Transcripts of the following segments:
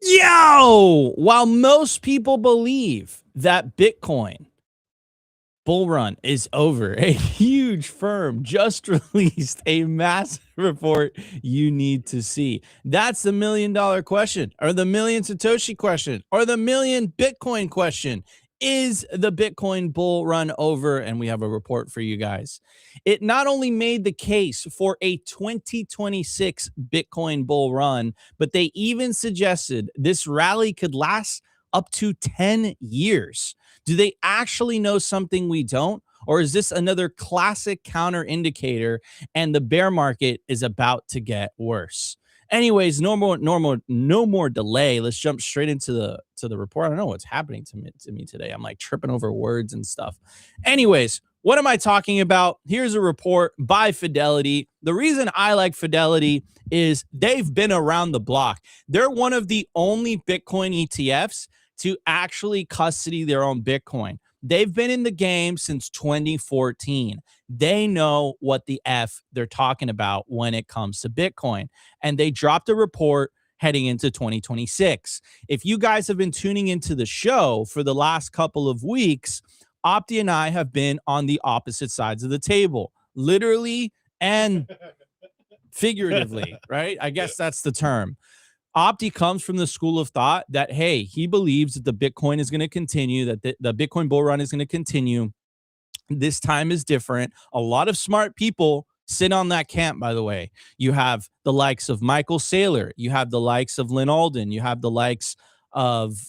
Yo, while most people believe that Bitcoin bull run is over, a huge firm just released a massive report you need to see. That's the $1,000,000 question, or the million Satoshi question, or the million Bitcoin question. Is the Bitcoin bull run over? And we have a report for you guys. It not only made the case for a 2026 Bitcoin bull run, but they even suggested this rally could last up to 10 years. Do they actually know something we don't? Or is this another classic counter indicator and the bear market is about to get worse? Anyways, no more delay. Let's jump straight into the report. I don't know what's happening to me today. I'm like tripping over words and stuff. Anyways, what am I talking about? Here's a report by Fidelity. The reason I like Fidelity is they've been around the block. They're one of the only Bitcoin ETFs to actually custody their own Bitcoin. They've been in the game since 2014. They know what the F they're talking about when it comes to Bitcoin. And they dropped a report heading into 2026. If you guys have been tuning into the show for the last couple of weeks, Opti and I have been on the opposite sides of the table, literally and figuratively, right? I guess that's the term. Opti comes from the school of thought that, hey, he believes that the Bitcoin is going to continue, that the Bitcoin bull run is going to continue. This time is different. A lot of smart people sit on that camp, by the way. You have the likes of Michael Saylor. You have the likes of Lynn Alden. You have the likes of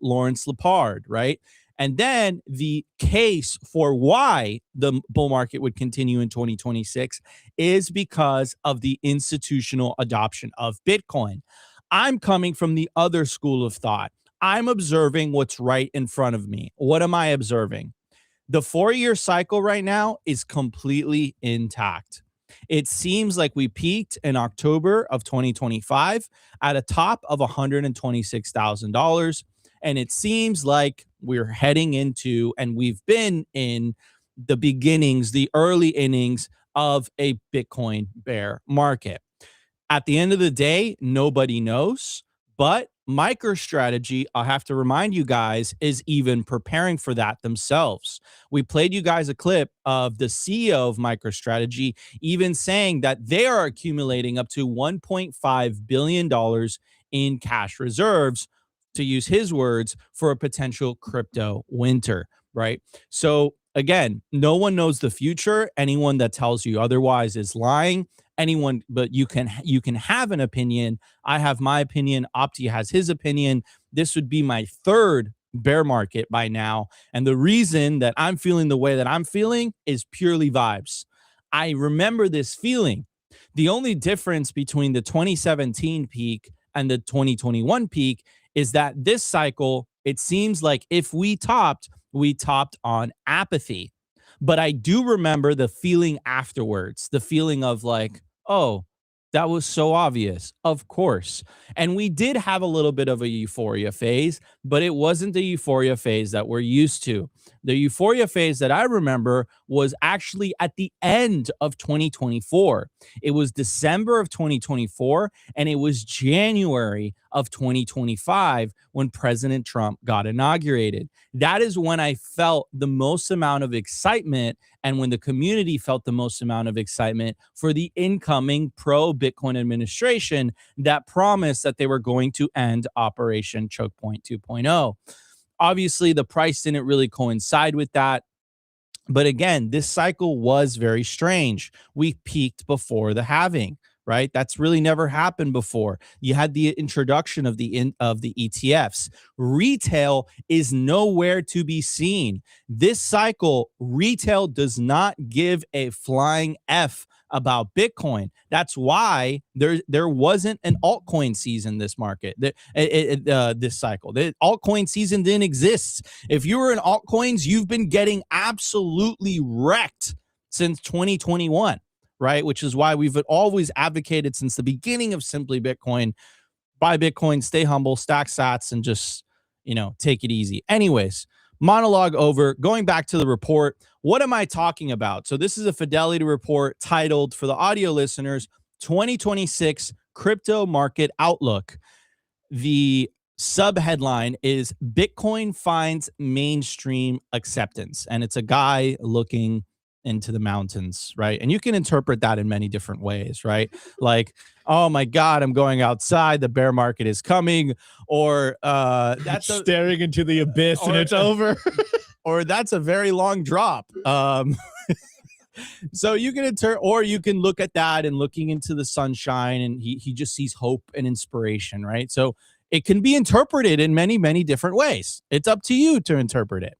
Lawrence Lepard, right? And then the case for why the bull market would continue in 2026 is because of the institutional adoption of Bitcoin. I'm coming from the other school of thought. I'm observing what's right in front of me. What am I observing? The 4-year cycle right now is completely intact. It seems like we peaked in October of 2025 at a top of $126,000. And it seems like we're heading into, and we've been in the beginnings, the early innings of a Bitcoin bear market. At the end of the day, nobody knows, but MicroStrategy, I'll have to remind you guys, is even preparing for that themselves. We played you guys a clip of the CEO of MicroStrategy even saying that they are accumulating up to $1.5 billion in cash reserves, to use his words, for a potential crypto winter, right? So again, no one knows the future. Anyone that tells you otherwise is lying. Anyone, but you can have an opinion. I have my opinion. Opti has his opinion. This would be my third bear market by now, and the reason that I'm feeling the way that I'm feeling is purely vibes. I remember this feeling. The only difference between the 2017 peak and the 2021 peak is that this cycle, it seems like if we topped on apathy. But I do remember the feeling afterwards, the feeling of like, oh, that was so obvious. Of course. And we did have a little bit of a euphoria phase, but it wasn't the euphoria phase that we're used to. The euphoria phase that I remember was actually at the end of 2024. It was December of 2024, and it was January of 2025 when President Trump got inaugurated. That is when I felt the most amount of excitement, and when the community felt the most amount of excitement for the incoming pro-Bitcoin administration that promised that they were going to end Operation Choke Point 2.0. Obviously, the price didn't really coincide with that. But again, this cycle was very strange. We peaked before the halving, right? That's really never happened before. You had the introduction of the ETFs. Retail is nowhere to be seen. This cycle, retail does not give a flying F about Bitcoin. That's why there wasn't an altcoin season this market, this cycle. The altcoin season didn't exist. If you were in altcoins, you've been getting absolutely wrecked since 2021, right? Which is why we've always advocated since the beginning of Simply Bitcoin, buy Bitcoin, stay humble, stack sats, and just, take it easy. Anyways, monologue over. Going back to the report, what am I talking about? So this is a Fidelity report titled, for the audio listeners, 2026 Crypto Market Outlook. the sub headline is Bitcoin finds mainstream acceptance. And it's a guy looking into the mountains, right? And you can interpret that in many different ways, right? Like, oh my God, I'm going outside, the bear market is coming, or that's staring into the abyss and it's over. Or that's a very long drop. So you can or you can look at that and looking into the sunshine, and he just sees hope and inspiration, right? So it can be interpreted in many, many different ways. It's up to you to interpret it.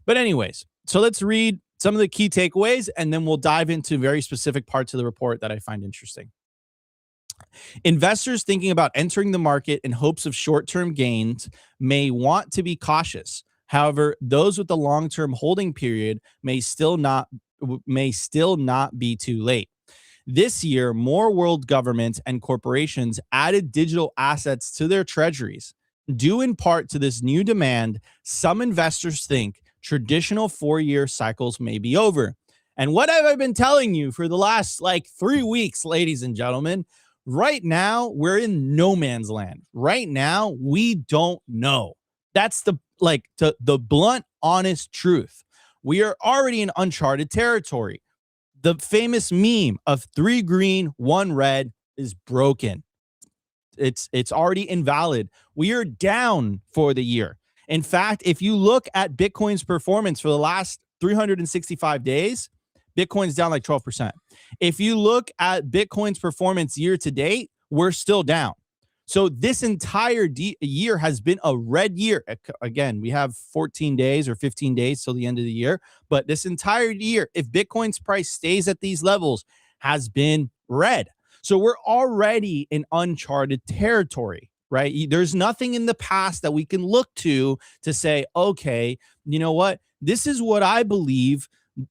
But anyways, so let's read some of the key takeaways, and then we'll dive into very specific parts of the report that I find interesting. Investors thinking about entering the market in hopes of short-term gains may want to be cautious. However, those with the long-term holding period may still not be too late. This year, more world governments and corporations added digital assets to their treasuries. Due in part to this new demand, some investors think traditional 4-year cycles may be over. And what have I been telling you for the last 3 weeks, ladies and gentlemen? Right now, we're in no man's land. Right now, we don't know. That's the blunt, honest truth. We are already in uncharted territory. The famous meme of 3 green, 1 red is broken. It's already invalid. We are down for the year. In fact, if you look at Bitcoin's performance for the last 365 days, Bitcoin's down like 12%. If you look at Bitcoin's performance year to date, we're still down. So this entire year has been a red year. Again, we have 14 days or 15 days till the end of the year. But this entire year, if Bitcoin's price stays at these levels, has been red. So we're already in uncharted territory, right? There's nothing in the past that we can look to say, okay, you know what? This is what I believe.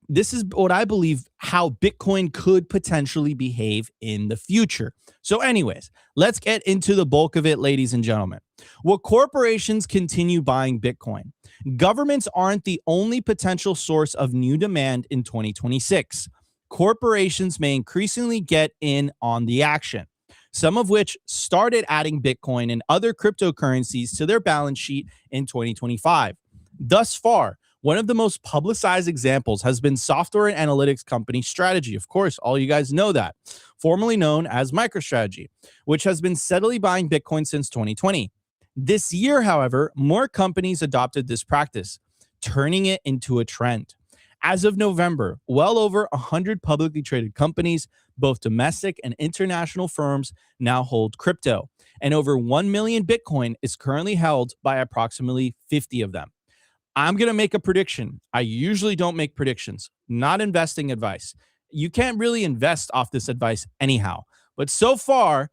This is what I believe how Bitcoin could potentially behave in the future. So anyways, let's get into the bulk of it, ladies and gentlemen. Will corporations continue buying Bitcoin? Governments aren't the only potential source of new demand in 2026. Corporations may increasingly get in on the action, some of which started adding Bitcoin and other cryptocurrencies to their balance sheet in 2025. Thus far, one of the most publicized examples has been software and analytics company Strategy. Of course, all you guys know that, formerly known as MicroStrategy, which has been steadily buying Bitcoin since 2020. This year, however, more companies adopted this practice, turning it into a trend. As of November, well over 100 publicly traded companies, both domestic and international firms, now hold crypto, and over 1 million Bitcoin is currently held by approximately 50 of them. I'm going to make a prediction. I usually don't make predictions, not investing advice. You can't really invest off this advice anyhow. But so far,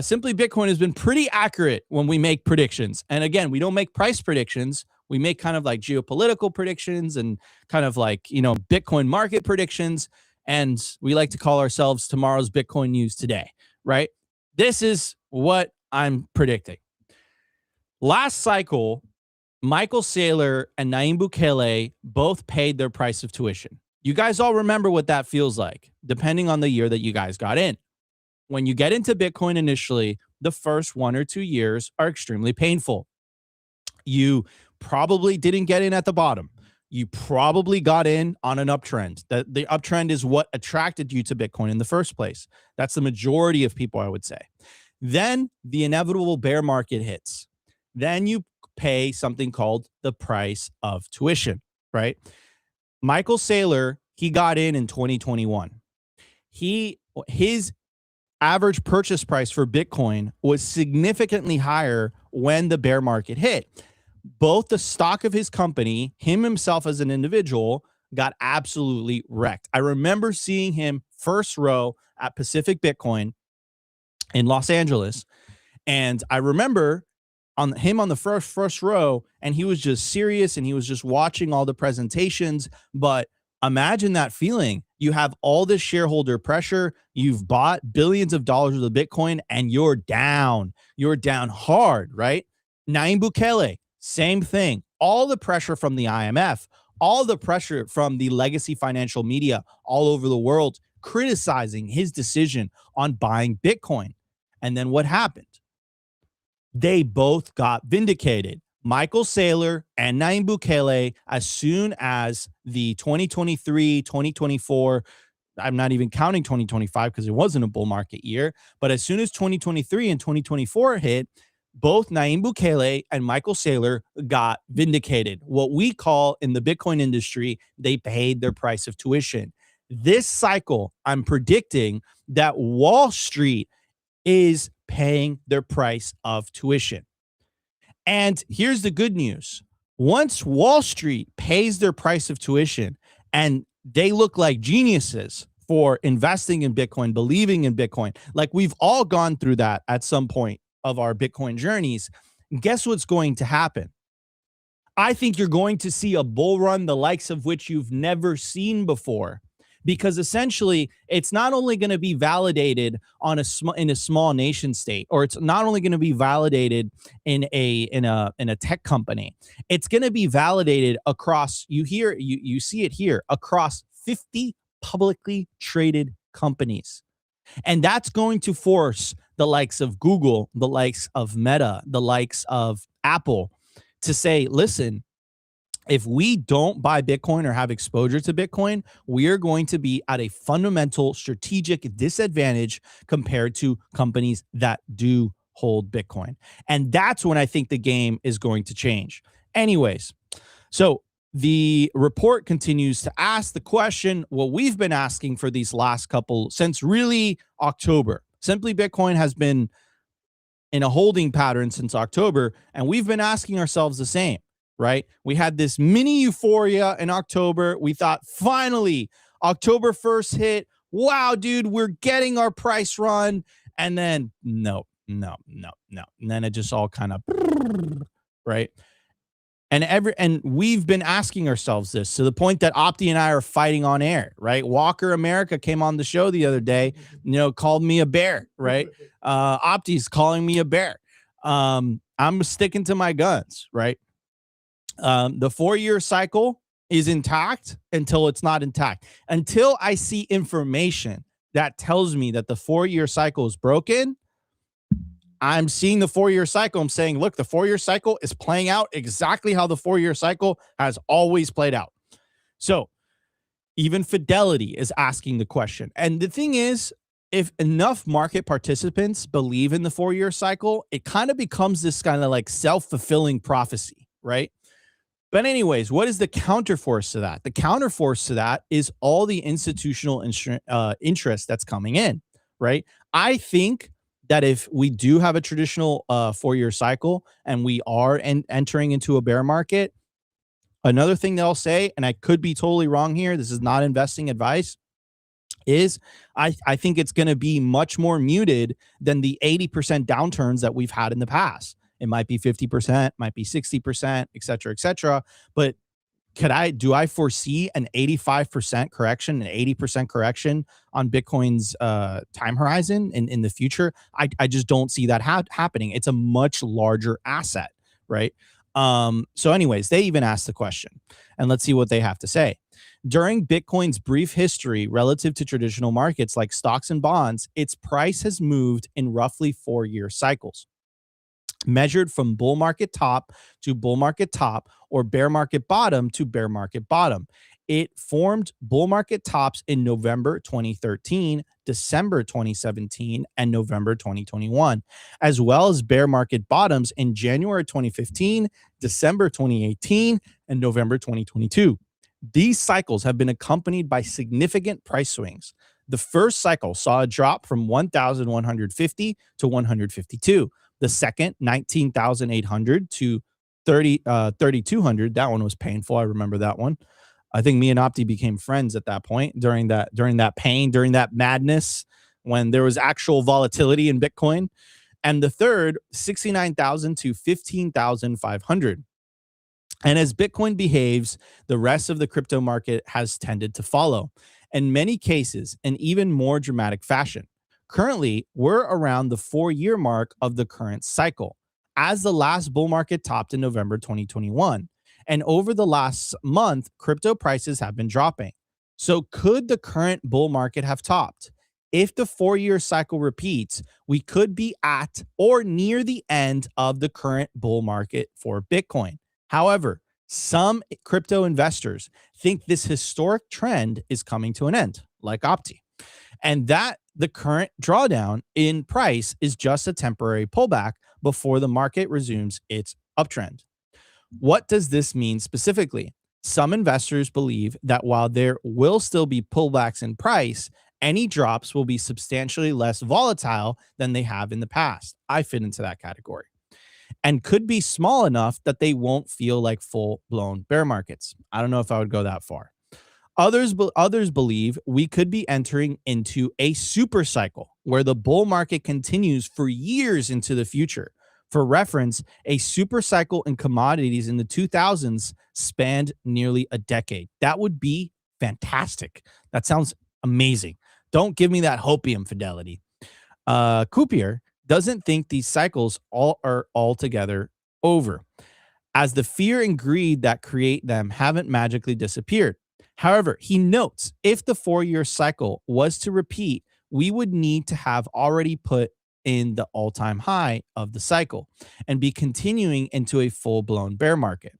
Simply Bitcoin has been pretty accurate when we make predictions. And again, we don't make price predictions. We make kind of like geopolitical predictions and kind of like, Bitcoin market predictions. And we like to call ourselves tomorrow's Bitcoin news today, right? This is what I'm predicting. Last cycle, Michael Saylor and Nayib Bukele both paid their price of tuition. You guys all remember what that feels like, depending on the year that you guys got in. When you get into Bitcoin initially, the first 1 or 2 years are extremely painful. You probably didn't get in at the bottom. You probably got in on an uptrend. The uptrend is what attracted you to Bitcoin in the first place. That's the majority of people, I would say. Then the inevitable bear market hits. Then you pay something called the price of tuition, right? Michael Saylor, he got in 2021. His average purchase price for Bitcoin was significantly higher when the bear market hit. Both the stock of his company, himself as an individual, got absolutely wrecked. I remember seeing him first row at Pacific Bitcoin in Los Angeles, and I remember on the first row, and he was just serious and he was just watching all the presentations. But imagine that feeling. You have all this shareholder pressure. You've bought billions of dollars of the Bitcoin and you're down. You're down hard, right? Nayib Bukele, same thing. All the pressure from the IMF, all the pressure from the legacy financial media all over the world criticizing his decision on buying Bitcoin. And then what happened? they both got vindicated. Michael Saylor and Nayib Bukele, as soon as the 2023, 2024, I'm not even counting 2025 because it wasn't a bull market year, but as soon as 2023 and 2024 hit, both Nayib Bukele and Michael Saylor got vindicated. What we call in the Bitcoin industry, they paid their price of tuition. This cycle, I'm predicting that Wall Street is paying their price of tuition. And here's the good news. Once Wall Street pays their price of tuition and they look like geniuses for investing in Bitcoin, believing in Bitcoin, like we've all gone through that at some point of our Bitcoin journeys, guess what's going to happen? I think you're going to see a bull run the likes of which you've never seen before. Because essentially, it's not only going to be validated on in a small nation state, or it's not only going to be validated in a tech company. It's going to be validated across. You see it here across 50 publicly traded companies, and that's going to force the likes of Google, the likes of Meta, the likes of Apple to say, listen, if we don't buy Bitcoin or have exposure to Bitcoin, we are going to be at a fundamental strategic disadvantage compared to companies that do hold Bitcoin. And that's when I think the game is going to change. Anyways, so the report continues to ask the question, what we've been asking for these last couple, since really October. Simply Bitcoin has been in a holding pattern since October, and we've been asking ourselves the same. Right? We had this mini euphoria in October. We thought finally October 1st hit. Wow, dude, we're getting our price run. And then no. And then it just all kind of right. And we've been asking ourselves this to the point that Opti and I are fighting on air, right? Walker America came on the show the other day, called me a bear, right? Opti's calling me a bear. I'm sticking to my guns, right? The 4-year cycle is intact until it's not intact. Until I see information that tells me that the 4-year cycle is broken, I'm seeing the 4-year cycle. I'm saying, look, the 4-year cycle is playing out exactly how the 4-year cycle has always played out. So even Fidelity is asking the question. And the thing is, if enough market participants believe in the 4-year cycle, it kind of becomes this kind of like self-fulfilling prophecy, right? But anyways, what is the counterforce to that? The counterforce to that is all the institutional interest that's coming in, right? I think that if we do have a traditional 4-year cycle and we are entering into a bear market, another thing they'll say, and I could be totally wrong here, this is not investing advice, is I think it's going to be much more muted than the 80% downturns that we've had in the past. It might be 50%, might be 60%, et cetera, et cetera. But do I foresee an 85% correction, an 80% correction on Bitcoin's time horizon in the future? I just don't see that happening. It's a much larger asset, right? So anyways, they even asked the question, and let's see what they have to say. During Bitcoin's brief history relative to traditional markets like stocks and bonds, its price has moved in roughly 4-year cycles. Measured from bull market top to bull market top or bear market bottom to bear market bottom. It formed bull market tops in November 2013, December 2017, and November 2021, as well as bear market bottoms in January 2015, December 2018, and November 2022. These cycles have been accompanied by significant price swings. The first cycle saw a drop from 1,150 to 152. The second, 19,800 to 3,200. That one was painful. I remember that one. I think me and Opti became friends at that point during that pain, during that madness when there was actual volatility in Bitcoin. And the third, 69,000 to 15,500. And as Bitcoin behaves, the rest of the crypto market has tended to follow. In many cases, in even more dramatic fashion. Currently, we're around the 4-year mark of the current cycle, as the last bull market topped in November 2021. And over the last month, crypto prices have been dropping. So could the current bull market have topped? if the 4-year cycle repeats, we could be at or near the end of the current bull market for Bitcoin. However, some crypto investors think this historic trend is coming to an end, like Opti, and that the current drawdown in price is just a temporary pullback before the market resumes its uptrend. What does this mean specifically? Some investors believe that while there will still be pullbacks in price, any drops will be substantially less volatile than they have in the past. I fit into that category, and could be small enough that they won't feel like full-blown bear markets. I don't know if I would go that far. Others believe we could be entering into a super cycle where the bull market continues for years into the future. For reference, a super cycle in commodities in the 2000s spanned nearly a decade. That would be fantastic. That sounds amazing. Don't give me that hopium, Fidelity. Coupier doesn't think these cycles are altogether over, as the fear and greed that create them haven't magically disappeared. However, he notes if the 4-year cycle was to repeat, we would need to have already put in the all-time high of the cycle and be continuing into a full-blown bear market.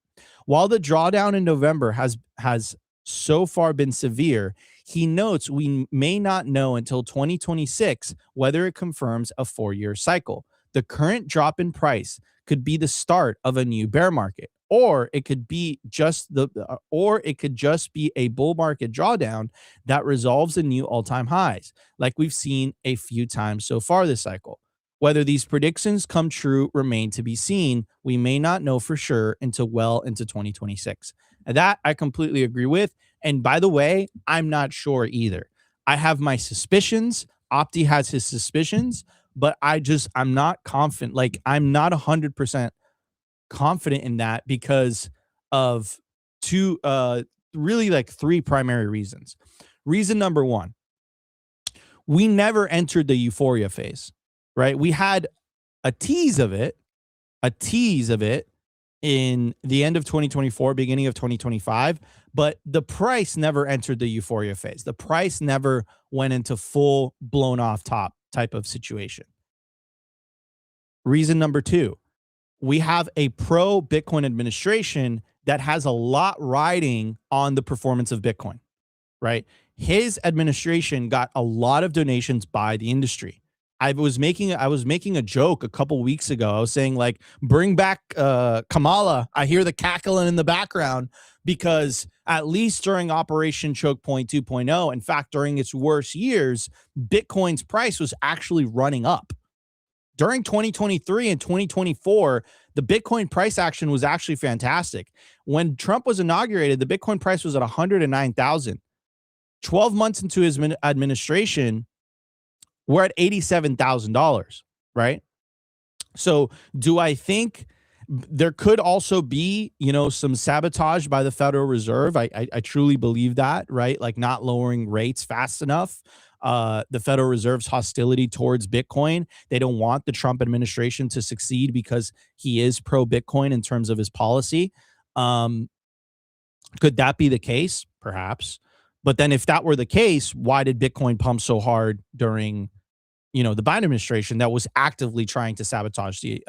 While the drawdown in November has so far been severe, he notes we may not know until 2026 whether it confirms a 4-year cycle. The current drop in price could be the start of a new bear market, or it could be just be a bull market drawdown that resolves in new all-time highs, like we've seen a few times so far this cycle. Whether these predictions come true remain to be seen. We may not know for sure until well into 2026. And that I completely agree with. And by the way, I'm not sure either. I have my suspicions. Opti has his suspicions, but I'm not confident. Like, I'm not 100% confident in that because of three primary reasons. Reason number one, we never entered the euphoria phase, right? We had a tease of it in the end of 2024, beginning of 2025, but the price never entered the euphoria phase. The price never went into full blown off top type of situation. Reason number two, we have a pro Bitcoin administration that has a lot riding on the performance of Bitcoin, right? His administration got a lot of donations by the industry. I was making a joke a couple weeks ago. I was saying, like, bring back Kamala. I hear the cackling in the background, because at least during Operation Choke Point 2.0, in fact, during its worst years, Bitcoin's price was actually running up. During 2023 and 2024, the Bitcoin price action was actually fantastic. When Trump was inaugurated, the Bitcoin price was at 109,000. 12 months into his administration, we're at $87,000, right? So do I think there could also be, some sabotage by the Federal Reserve? I truly believe that, right? Like, not lowering rates fast enough. The Federal Reserve's hostility towards Bitcoin. They don't want the Trump administration to succeed because he is pro-Bitcoin in terms of his policy. Could that be the case? Perhaps. But then if that were the case, why did Bitcoin pump so hard during, the Biden administration that was actively trying to sabotage the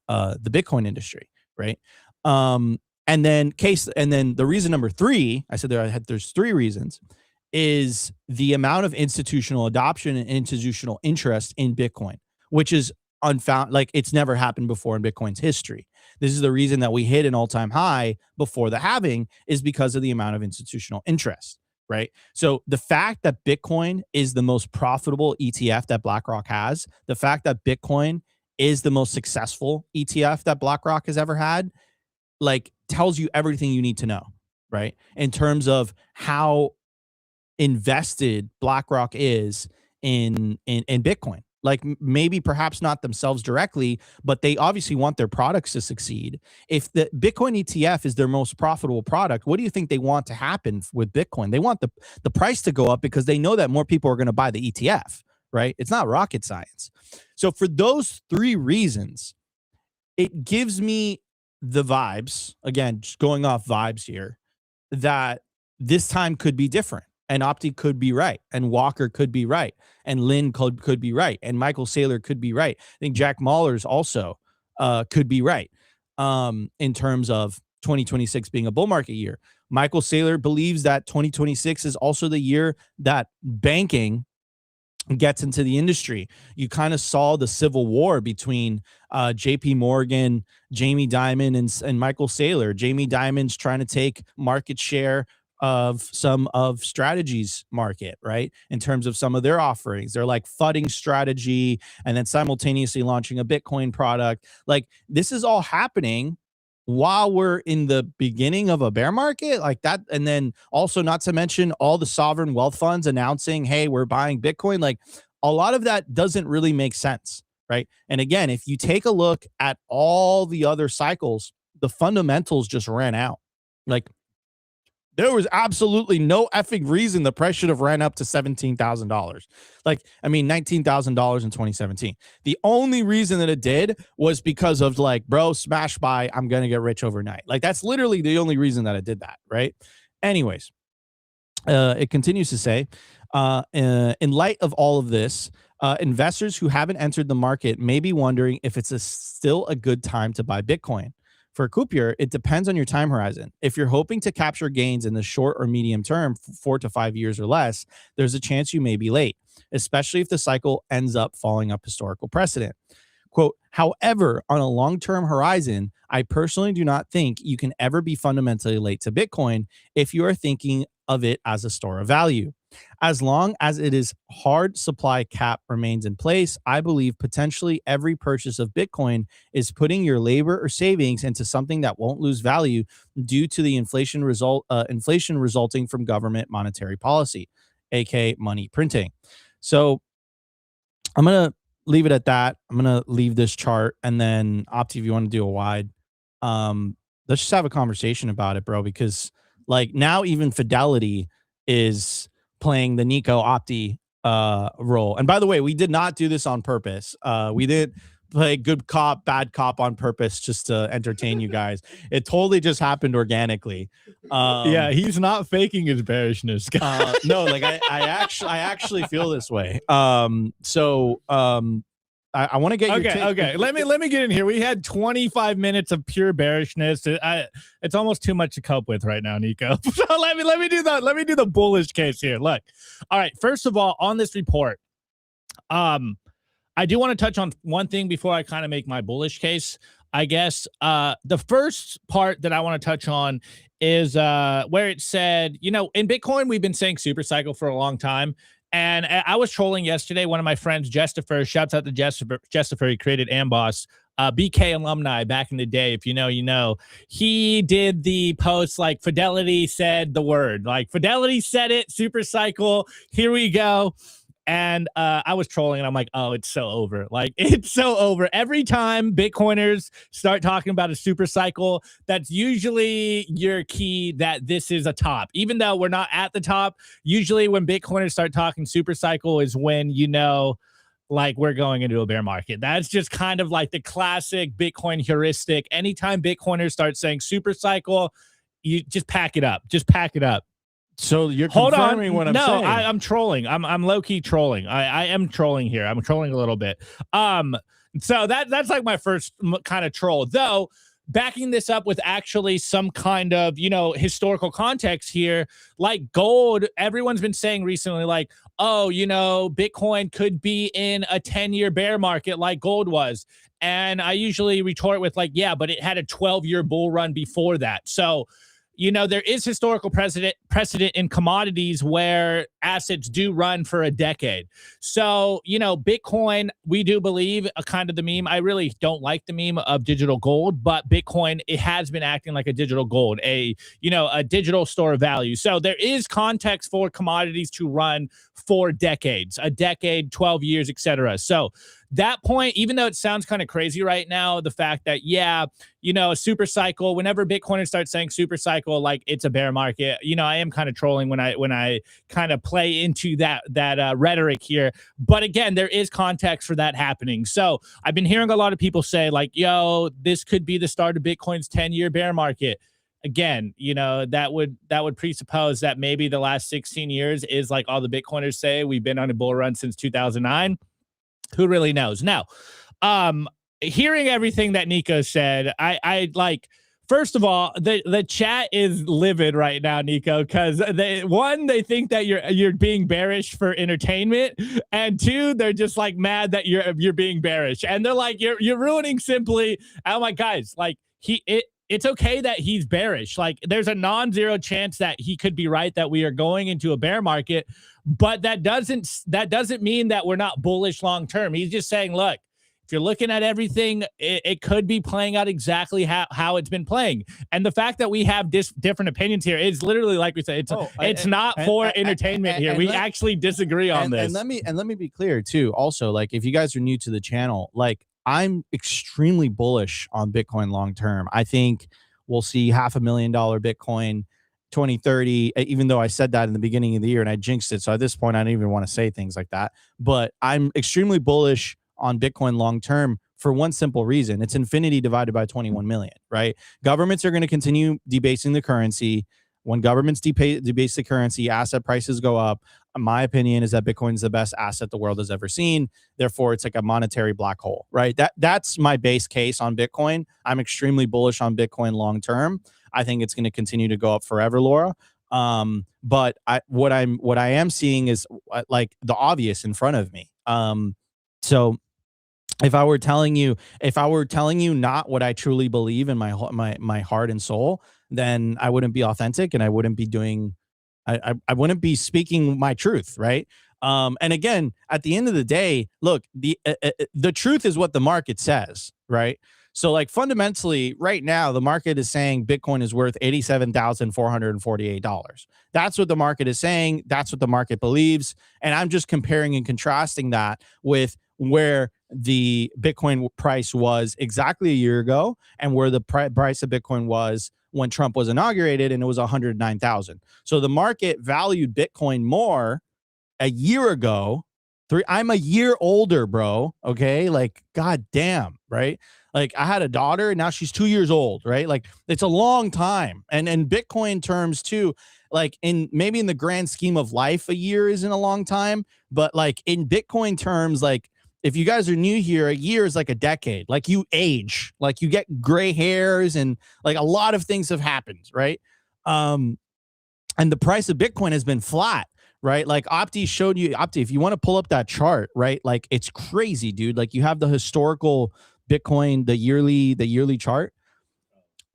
Bitcoin industry, right? And then the reason number three, I said there's three reasons, is the amount of institutional adoption and institutional interest in Bitcoin, which is unfound, like, it's never happened before in Bitcoin's history. This is the reason that we hit an all-time high before the halving, is because of the amount of institutional interest, right? So the fact that Bitcoin is the most profitable ETF that BlackRock has, the fact that Bitcoin is the most successful ETF that BlackRock has ever had, like, tells you everything you need to know, right? In terms of how invested BlackRock is in Bitcoin. Like, maybe perhaps not themselves directly, but they obviously want their products to succeed. If the Bitcoin ETF is their most profitable product, what do you think they want to happen with Bitcoin? They want the price to go up because they know that more people are going to buy the ETF, right? It's not rocket science. So for those three reasons, it gives me the vibes, again, just going off vibes here, that this time could be different. and Opti could be right, and Walker could be right, and Lynn could be right, and Michael Saylor could be right. I think Jack Mallers also could be right in terms of 2026 being a bull market year. Michael Saylor believes that 2026 is also the year that banking gets into the industry. You kind of saw the civil war between JP Morgan, Jamie Dimon, and Michael Saylor. Jamie Dimon's trying to take market share of some of Strategy's market, right? In terms of some of their offerings. They're like FUDing Strategy and then simultaneously launching a Bitcoin product. Like, this is all happening while we're in the beginning of a bear market like that. And then also, not to mention all the sovereign wealth funds announcing, hey, we're buying Bitcoin. Like, a lot of that doesn't really make sense, right? And again, if you take a look at all the other cycles, the fundamentals just ran out. Like, there was absolutely no effing reason the price should have ran up to $17,000. Like, I mean, $19,000 in 2017. The only reason that it did was because of like, bro, smash buy, I'm going to get rich overnight. Like, that's literally the only reason that it did that, right? Anyways, it continues to say, in light of all of this, investors who haven't entered the market may be wondering if it's still a good time to buy Bitcoin. For a Kupier, it depends on your time horizon. If you're hoping to capture gains in the short or medium term, 4 to 5 years or less, there's a chance you may be late, especially if the cycle ends up following up historical precedent. Quote, however, on a long-term horizon, I personally do not think you can ever be fundamentally late to Bitcoin if you are thinking of it as a store of value. As long as it is hard supply cap remains in place, I believe potentially every purchase of Bitcoin is putting your labor or savings into something that won't lose value due to the inflation resulting from government monetary policy, aka money printing. So I'm gonna leave it at that. I'm gonna leave this chart, and then Opti, if you want to do a wide, let's just have a conversation about it, bro. Because like now, even Fidelity is playing the Nico Opti role. And by the way, we did not do this on purpose. We didn't play good cop, bad cop on purpose just to entertain you guys. It totally just happened organically. Yeah, he's not faking his bearishness. No, like I actually feel this way. I want to get your take. Okay. Let me get in here. We had 25 minutes of pure bearishness. It's almost too much to cope with right now, Nico. So let me do that. Let me do the bullish case here. Look, all right. First of all, on this report, I do want to touch on one thing before I kind of make my bullish case. I guess the first part that I want to touch on is where it said, you know, in Bitcoin we've been saying Supercycle for a long time. And I was trolling yesterday. One of my friends, Jestifer, shouts out to Jestifer. He created Amboss, BK alumni back in the day. If you know, you know. He did the post like Fidelity said the word. Like Fidelity said it, Supercycle. Here we go. And I was trolling and I'm like, oh, it's so over. Like, it's so over. Every time Bitcoiners start talking about a super cycle, that's usually your key that this is a top. Even though we're not at the top, usually when Bitcoiners start talking super cycle is when, you know, like we're going into a bear market. That's just kind of like the classic Bitcoin heuristic. Anytime Bitcoiners start saying super cycle, you just pack it up. Just pack it up. So you're confirming what I'm saying. No, I'm trolling. I'm low-key trolling. I am trolling here. I'm trolling a little bit. So that's like my first kind of troll. Though, backing this up with actually some kind of, you know, historical context here, like gold, everyone's been saying recently, like, oh, you know, Bitcoin could be in a 10-year bear market like gold was. And I usually retort with like, yeah, but it had a 12-year bull run before that. So, you know, there is historical precedent in commodities where assets do run for a decade. So, you know, Bitcoin, we do believe a kind of the meme. I really don't like the meme of digital gold, but Bitcoin, it has been acting like a digital gold, a digital store of value. So there is context for commodities to run for decades, a decade, 12 years, etc. So that point, even though it sounds kind of crazy right now, the fact that, yeah, you know, a super cycle, whenever Bitcoiners start saying super cycle, like it's a bear market, you know, I am kind of trolling when I kind of play into that rhetoric here. But again, there is context for that happening. So I've been hearing a lot of people say like, yo, this could be the start of Bitcoin's 10-year bear market. again, you know, that would presuppose that maybe the last 16 years is like all the Bitcoiners say. We've been on a bull run since 2009. Who really knows? Now, hearing everything that Nico said, I like. First of all, the chat is livid right now, Nico, because they think that you're being bearish for entertainment, and two, they're just like mad that you're being bearish, and they're like you're ruining Simply. I'm like, guys, like it's okay that he's bearish. Like there's a non-zero chance that he could be right, that we are going into a bear market, but that doesn't mean that we're not bullish long term. He's just saying, look, if you're looking at everything, it could be playing out exactly how it's been playing. And the fact that we have different opinions here is literally, like we said, it's not for entertainment here. We actually disagree on this. And let me be clear too. Also, like if you guys are new to the channel, like I'm extremely bullish on Bitcoin long term. I think we'll see $500,000 Bitcoin 2030, even though I said that in the beginning of the year and I jinxed it. So at this point, I don't even want to say things like that. But I'm extremely bullish on Bitcoin long term for one simple reason. It's infinity divided by 21 million, right? Governments are going to continue debasing the currency. When governments debase the currency, asset prices go up. My opinion is that Bitcoin is the best asset the world has ever seen. Therefore, it's like a monetary black hole, right? That's my base case on Bitcoin. I'm extremely bullish on Bitcoin long term. I think it's going to continue to go up forever, Laura. But what I am seeing is like the obvious in front of me. So if I were telling you not what I truly believe in my heart and soul, then I wouldn't be authentic, and I wouldn't be doing, I wouldn't be speaking my truth, right? And again, at the end of the day, look, the truth is what the market says, right? So like fundamentally right now, the market is saying Bitcoin is worth $87,448. That's what the market is saying. That's what the market believes. And I'm just comparing and contrasting that with where the Bitcoin price was exactly a year ago and where the price of Bitcoin was when Trump was inaugurated, and it was 109,000. So the market valued Bitcoin more a year ago. I'm a year older, bro. Okay. Like, God damn. Right. Like I had a daughter and now she's 2 years old. Right. Like it's a long time. And in Bitcoin terms too, like maybe in the grand scheme of life, a year isn't a long time, but like in Bitcoin terms, like if you guys are new here, a year is like a decade. Like you age, like you get gray hairs, and like a lot of things have happened. Right. And the price of Bitcoin has been flat. Right. Like Opti showed you, if you want to pull up that chart, right? Like it's crazy, dude. Like you have the historical Bitcoin, the yearly chart.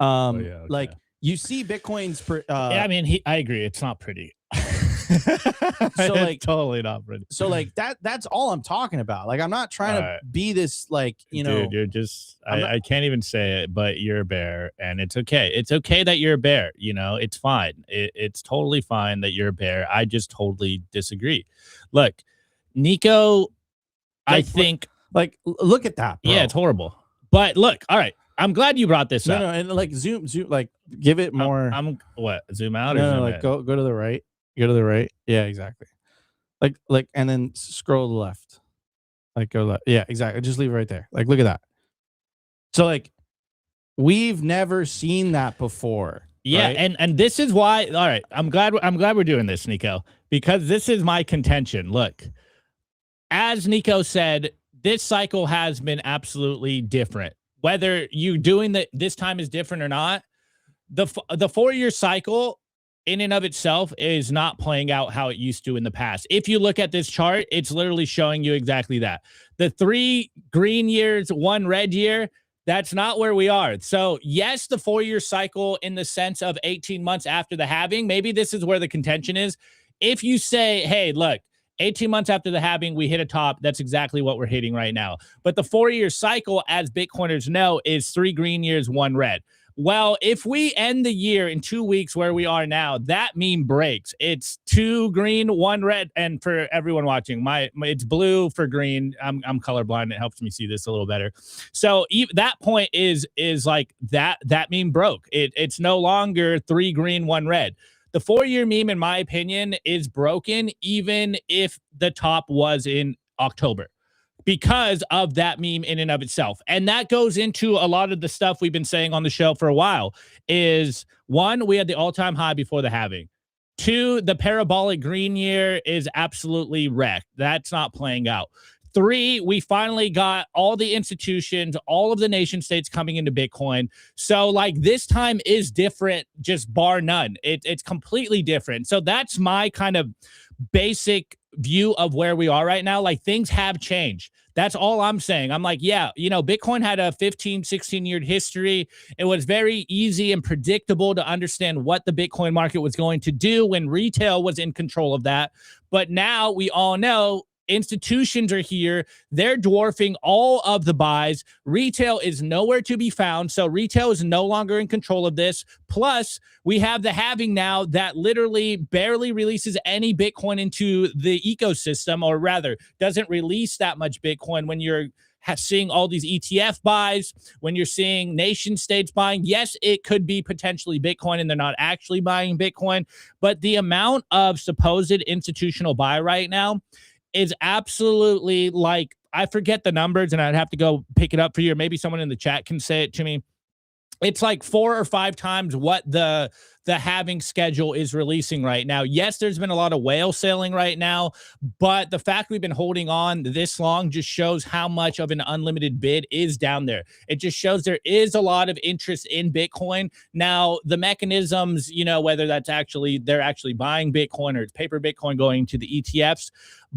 Like you see Bitcoin's yeah, I mean, I agree. It's not pretty. So like it's totally not pretty. So like that's all I'm talking about. Like I'm not trying to be this, like, you know, dude, you're just I can't even say it, but you're a bear, and it's okay. It's okay that you're a bear. You know, it's fine. It's totally fine that you're a bear. I just totally disagree. Look, Nico, like, I think like look at that, bro. Yeah, it's horrible. But look, all right. I'm glad you brought this up. No, and like zoom, like give it more. I'm what? Zoom out or zoom like in? go to the right. Go to the right. Yeah, exactly. Like, and then scroll to the left. Like go left. Yeah, exactly. Just leave it right there. Like, look at that. So like, we've never seen that before. Yeah, right? and this is why. All right, I'm glad we're doing this, Nico, because this is my contention. Look, as Nico said, this cycle has been absolutely different. Whether you doing this time is different or not, the 4-year cycle in and of itself is not playing out how it used to in the past. If you look at this chart, it's literally showing you exactly that. The 3 green years, 1 red year, that's not where we are. So yes, the 4-year cycle in the sense of 18 months after the halving, maybe this is where the contention is. If you say, hey, look, 18 months after the halving, we hit a top. That's exactly what we're hitting right now. But the 4-year cycle, as Bitcoiners know, is 3 green years, 1 red. Well, if we end the year in 2 weeks where we are now, that meme breaks. It's 2 green, 1 red. And for everyone watching, it's blue for green. I'm colorblind. It helps me see this a little better. So that point is like that meme broke. It's no longer 3 green, 1 red. The 4-year meme, in my opinion, is broken, even if the top was in October. because of that meme in and of itself. And that goes into a lot of the stuff we've been saying on the show for a while. Is one, we had the all-time high before the halving. Two, the parabolic green year is absolutely wrecked. That's not playing out. Three, we finally got all the institutions, all of the nation states coming into Bitcoin. So like this time is different, just bar none. It's completely different. So that's my kind of basic view of where we are right now. Like things have changed. That's all I'm saying. I'm like, yeah, you know, Bitcoin had a 15, 16-year history. It was very easy and predictable to understand what the Bitcoin market was going to do when retail was in control of that. But now we all know institutions are here. They're dwarfing all of the buys. Retail is nowhere to be found. So retail is no longer in control of this. Plus, we have the halving now that literally barely releases any Bitcoin into the ecosystem, or rather doesn't release that much Bitcoin when you're seeing all these ETF buys, when you're seeing nation states buying. Yes, it could be potentially Bitcoin and they're not actually buying Bitcoin, but the amount of supposed institutional buy right now is absolutely, like, I forget the numbers and I'd have to go pick it up for you, or maybe someone in the chat can say it to me. It's like 4 or 5 times what the halving schedule is releasing right now. Yes, there's been a lot of whale sailing right now, but the fact we've been holding on this long just shows how much of an unlimited bid is down there. It just shows there is a lot of interest in Bitcoin. Now, the mechanisms, you know, whether that's actually they're actually buying Bitcoin or it's paper Bitcoin going to the ETFs,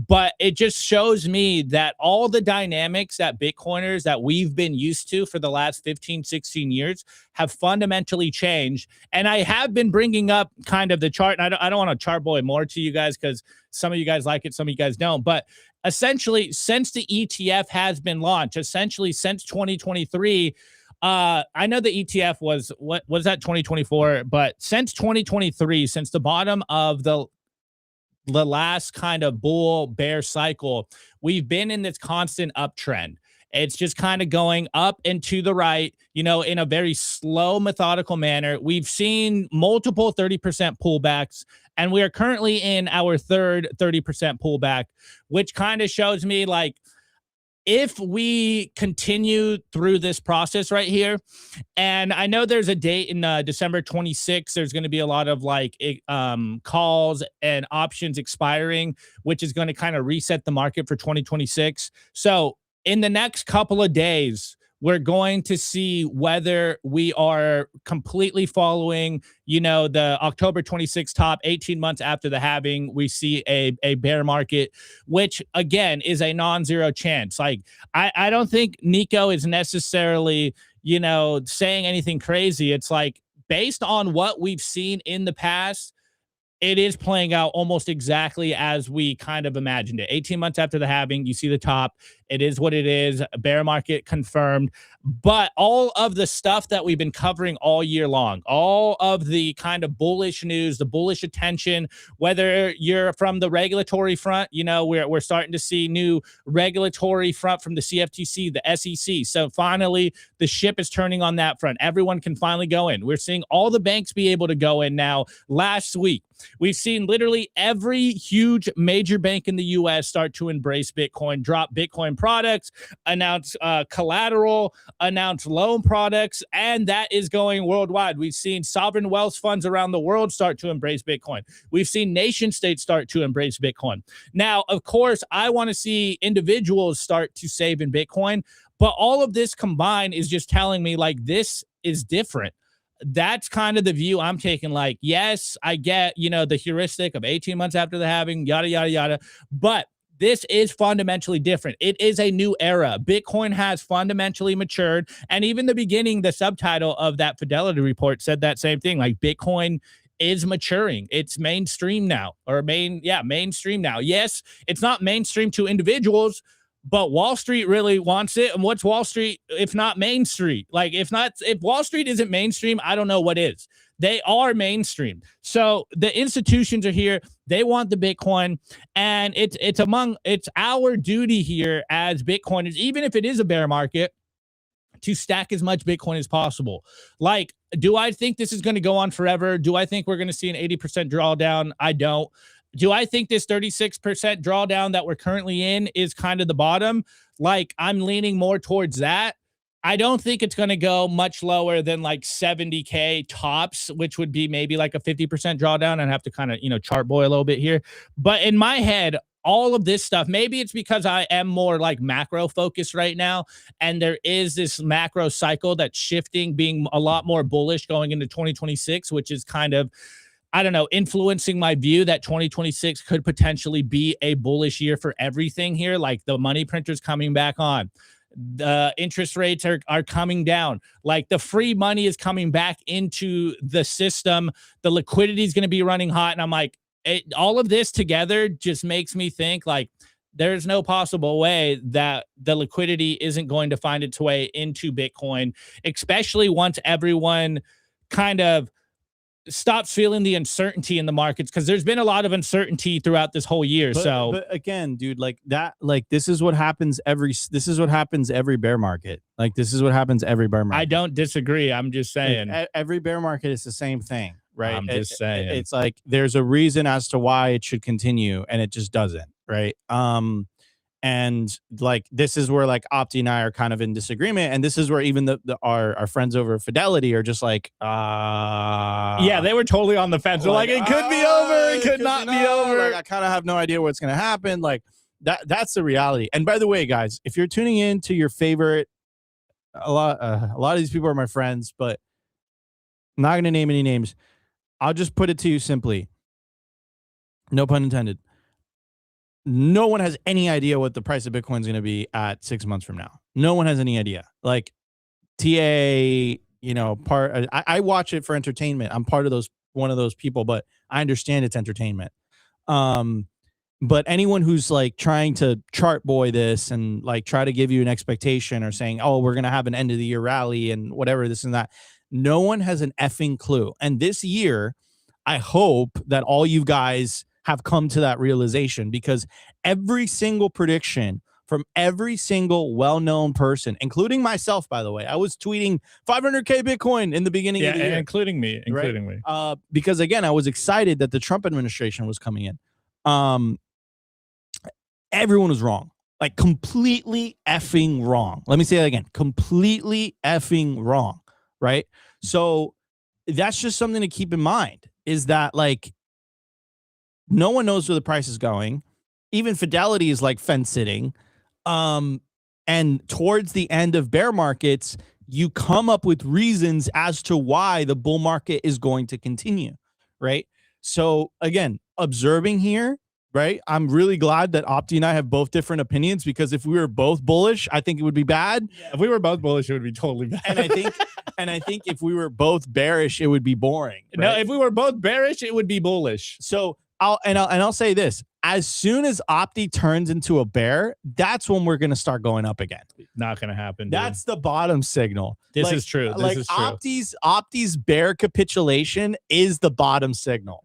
but it just shows me that all the dynamics that Bitcoiners that we've been used to for the last 15, 16 years have fundamentally changed. And I have been bringing up kind of the chart, and I don't want to chart boy more to you guys because some of you guys like it, some of you guys don't. But essentially, since the ETF has been launched, essentially since 2023, I know the ETF was, what was that, 2024? But since 2023, since the bottom of the last kind of bull bear cycle, we've been in this constant uptrend. It's just kind of going up and to the right, you know, in a very slow, methodical manner. We've seen multiple 30% pullbacks, and we are currently in our third 30% pullback, which kind of shows me, like, if we continue through this process right here, and I know there's a date in December 26th, there's going to be a lot of like calls and options expiring, which is going to kind of reset the market for 2026. So in the next couple of days, we're going to see whether we are completely following, you know, the October 26th top. 18 months after the halving, we see a bear market, which again is a non-zero chance. Like, I don't think Nico is necessarily, you know, saying anything crazy. It's like, based on what we've seen in the past, it is playing out almost exactly as we kind of imagined it. 18 months after the halving, you see the top. It is what it is. Bear market confirmed. But all of the stuff that we've been covering all year long, all of the kind of bullish news, the bullish attention, whether you're from the regulatory front, you know, we're starting to see new regulatory front from the CFTC, the SEC. So finally, the ship is turning on that front. Everyone can finally go in. We're seeing all the banks be able to go in now. Last week, we've seen literally every huge major bank in the U.S. start to embrace Bitcoin, drop Bitcoin products, announce collateral, announce loan products, and that is going worldwide. We've seen sovereign wealth funds around the world start to embrace Bitcoin. We've seen nation states start to embrace Bitcoin. Now, of course, I want to see individuals start to save in Bitcoin, but all of this combined is just telling me, like, this is different. That's kind of the view I'm taking. Like, yes, I get, you know, the heuristic of 18 months after the halving, yada, yada, yada. But this is fundamentally different. It is a new era. Bitcoin has fundamentally matured. And even the beginning, the subtitle of that Fidelity report said that same thing. Like, Bitcoin is maturing. It's mainstream now, or mainstream now. Yes, it's not mainstream to individuals, but Wall Street really wants it. And what's Wall Street if not Main Street? Like, if Wall Street isn't mainstream, I don't know what is. They are mainstream. So the institutions are here. They want the Bitcoin, and it's our duty here as Bitcoiners, even if it is a bear market, to stack as much Bitcoin as possible. Like, do I think this is going to go on forever? Do I think we're going to see an 80% drawdown? I don't. Do I think this 36% drawdown that we're currently in is kind of the bottom? Like, I'm leaning more towards that. I don't think it's going to go much lower than like 70K tops, which would be maybe like a 50% drawdown. I'd have to kind of, chart boy a little bit here. But in my head, all of this stuff, maybe it's because I am more like macro focused right now. And there is this macro cycle that's shifting, being a lot more bullish going into 2026, which is kind of, I don't know, influencing my view that 2026 could potentially be a bullish year for everything here. Like the money printers coming back on, the interest rates are coming down, like the free money is coming back into the system, the liquidity is going to be running hot. And I'm like, all of this together just makes me think like there's no possible way that the liquidity isn't going to find its way into Bitcoin, especially once everyone kind of stops feeling the uncertainty in the markets, because there's been a lot of uncertainty throughout this whole year. But again, dude, like that, like this is what happens every bear market. Like this is what happens every bear market. I don't disagree. I'm just saying every bear market is the same thing, right? I'm just saying it's like there's a reason as to why it should continue, and it just doesn't, right? And like this is where like Opti and I are kind of in disagreement, and this is where even our friends over at Fidelity are just like, yeah, they were totally on the fence. They're like, it could be over, it could not be over. Like, I kind of have no idea what's gonna happen. Like that's the reality. And by the way, guys, if you're tuning in to your favorite, a lot of these people are my friends, but I'm not gonna name any names. I'll just put it to you simply. No pun intended. No one has any idea what the price of Bitcoin is going to be at 6 months from now. No one has any idea. Like TA, I watch it for entertainment. I'm one of those people, but I understand it's entertainment. But anyone who's like trying to chart boy this and like try to give you an expectation or saying, oh, we're going to have an end of the year rally and whatever, this and that. No one has an effing clue. And this year, I hope that all you guys have come to that realization, because every single prediction from every single well-known person, including myself, by the way, I was tweeting 500K Bitcoin in the beginning of the year. Including me. Because again, I was excited that the Trump administration was coming in. Everyone was wrong, like completely effing wrong. Let me say that again, completely effing wrong, right? So that's just something to keep in mind, is that like, no one knows where the price is going. Even Fidelity is like fence sitting. And towards the end of bear markets, you come up with reasons as to why the bull market is going to continue, right? So again, observing here, right? I'm really glad that Opti and I have both different opinions, because if we were both bullish, I think it would be bad. Yeah, if we were both bullish, it would be totally bad. And I think if we were both bearish, it would be boring. Right? No, if we were both bearish, it would be bullish. So I'll say this: as soon as Opti turns into a bear, that's when we're going to start going up again. Not going to happen. Dude. That's the bottom signal. This is true. This is true. Opti's bear capitulation is the bottom signal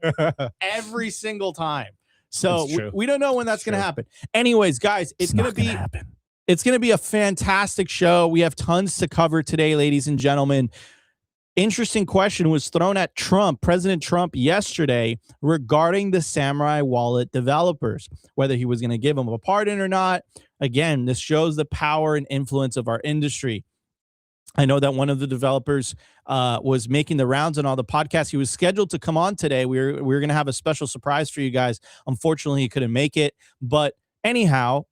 every single time. So we don't know when that's going to happen. Anyways, guys, it's going to be a fantastic show. We have tons to cover today, ladies and gentlemen. Interesting question was thrown at President Trump yesterday, regarding the Samurai wallet developers, whether he was going to give them a pardon or not. Again, this shows the power and influence of our industry. I know that one of the developers was making the rounds on all the podcasts. He was scheduled to come on today. We were going to have a special surprise for you guys. Unfortunately, he couldn't make it. But anyhow,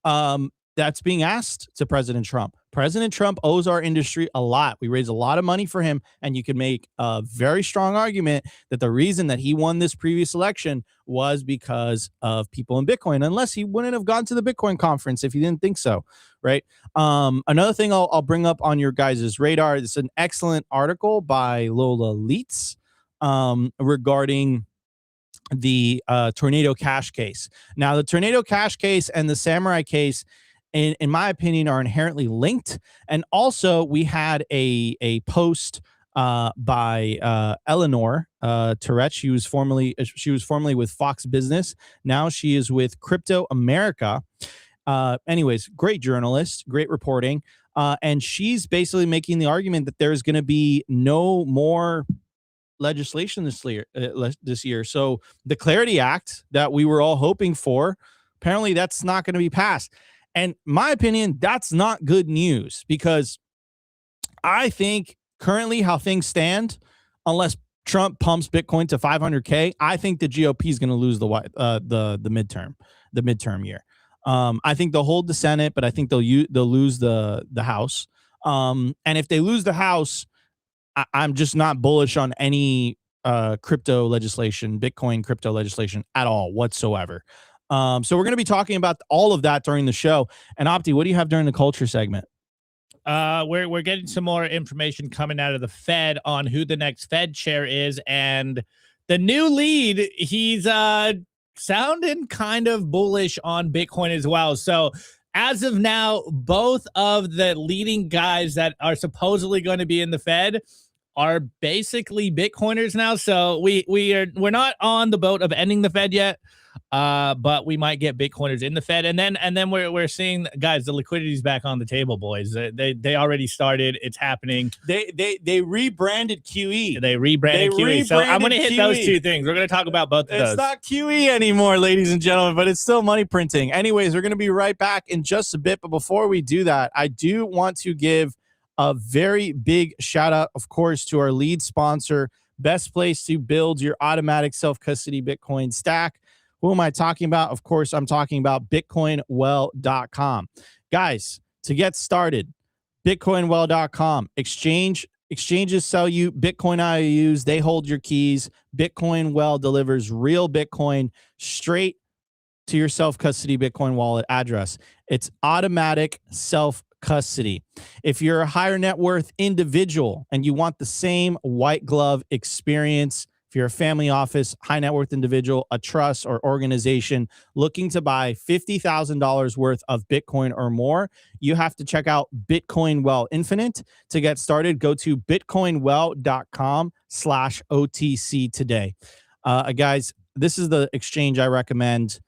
that's being asked to President Trump. President Trump owes our industry a lot. We raise a lot of money for him, and you can make a very strong argument that the reason that he won this previous election was because of people in Bitcoin, unless he wouldn't have gone to the Bitcoin conference if he didn't think so, right? Another thing I'll bring up on your guys' radar, it's an excellent article by Lola Leitz regarding the Tornado Cash case. Now, the Tornado Cash case and the Samurai case, in my opinion, are inherently linked. And also, we had a post by Eleanor Tourette. She was formerly with Fox Business. Now she is with Crypto America. Anyways, great journalist, great reporting. And she's basically making the argument that there's going to be no more legislation this year. So the Clarity Act that we were all hoping for, apparently that's not going to be passed. And my opinion, that's not good news, because I think currently how things stand, unless Trump pumps Bitcoin to 500K, I think the GOP is going to lose the midterm year. I think they'll hold the Senate, but I think they'll lose the House. And if they lose the House, I'm just not bullish on any crypto legislation, Bitcoin crypto legislation at all whatsoever. So we're going to be talking about all of that during the show. And Opti, what do you have during the culture segment? We're getting some more information coming out of the Fed on who the next Fed chair is, and the new lead, he's sounding kind of bullish on Bitcoin as well. So as of now, both of the leading guys that are supposedly going to be in the Fed are basically Bitcoiners now. So we're not on the boat of ending the Fed yet. But we might get Bitcoiners in the Fed, and then we're seeing, guys, the liquidity's back on the table, boys. They already started. It's happening. They rebranded QE. They rebranded QE. So I'm going to hit those two things. We're going to talk about both of those. It's not QE anymore, ladies and gentlemen, but it's still money printing. Anyways, we're going to be right back in just a bit. But before we do that, I do want to give a very big shout out, of course, to our lead sponsor, best place to build your automatic self-custody Bitcoin stack. Who am I talking about? Of course, I'm talking about bitcoinwell.com. Guys, to get started, bitcoinwell.com. Exchanges sell you Bitcoin IOUs. They hold your keys. Bitcoinwell delivers real Bitcoin straight to your self-custody Bitcoin wallet address. It's automatic self-custody. If you're a higher net worth individual and you want the same white glove experience, if you're a family office, high net worth individual, a trust or organization looking to buy $50,000 worth of Bitcoin or more, you have to check out Bitcoin Well Infinite. To get started, go to bitcoinwell.com/OTC today. Guys, this is the exchange I recommend.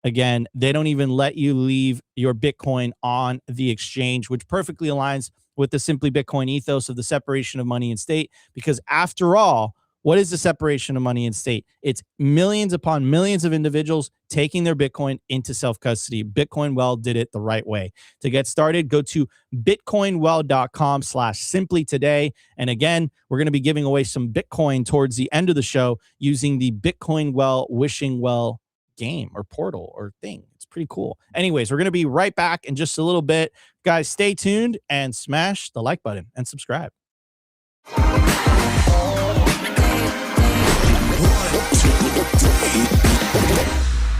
Again, they don't even let you leave your Bitcoin on the exchange, which perfectly aligns with the Simply Bitcoin ethos of the separation of money and state, because after all, what is the separation of money and state? It's millions upon millions of individuals taking their Bitcoin into self-custody. Bitcoin Well did it the right way. To get started, go to bitcoinwell.com/simply today. And again, we're going to be giving away some Bitcoin towards the end of the show using the Bitcoin Well Wishing Well game or portal or thing. It's pretty cool. Anyways, we're going to be right back in just a little bit. Guys, stay tuned and smash the like button and subscribe.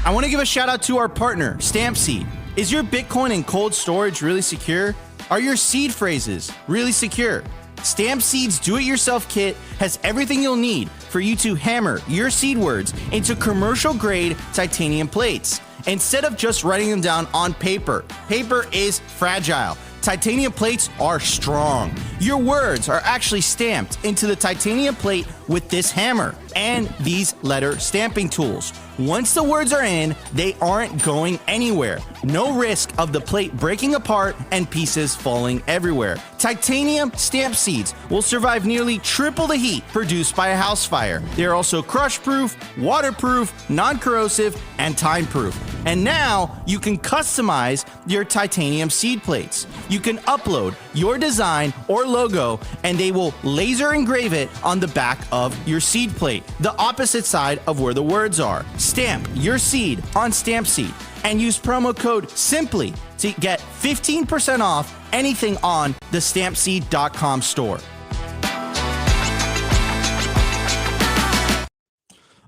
I want to give a shout out to our partner, StampSeed. Is your Bitcoin in cold storage really secure? Are your seed phrases really secure? StampSeed's do-it-yourself kit has everything you'll need for you to hammer your seed words into commercial-grade titanium plates. Instead of just writing them down on paper, paper is fragile. Titanium plates are strong. Your words are actually stamped into the titanium plate with this hammer and these letter stamping tools. Once the words are in, they aren't going anywhere. No risk of the plate breaking apart and pieces falling everywhere. Titanium stamp seeds will survive nearly triple the heat produced by a house fire. They are also crush-proof, waterproof, non-corrosive, and time-proof. And now you can customize your titanium seed plates. You can upload your design or logo and they will laser engrave it on the back of your seed plate, the opposite side of where the words are. Stamp your seed on StampSeed and use promo code SIMPLY to get 15% off anything on the stampseed.com store.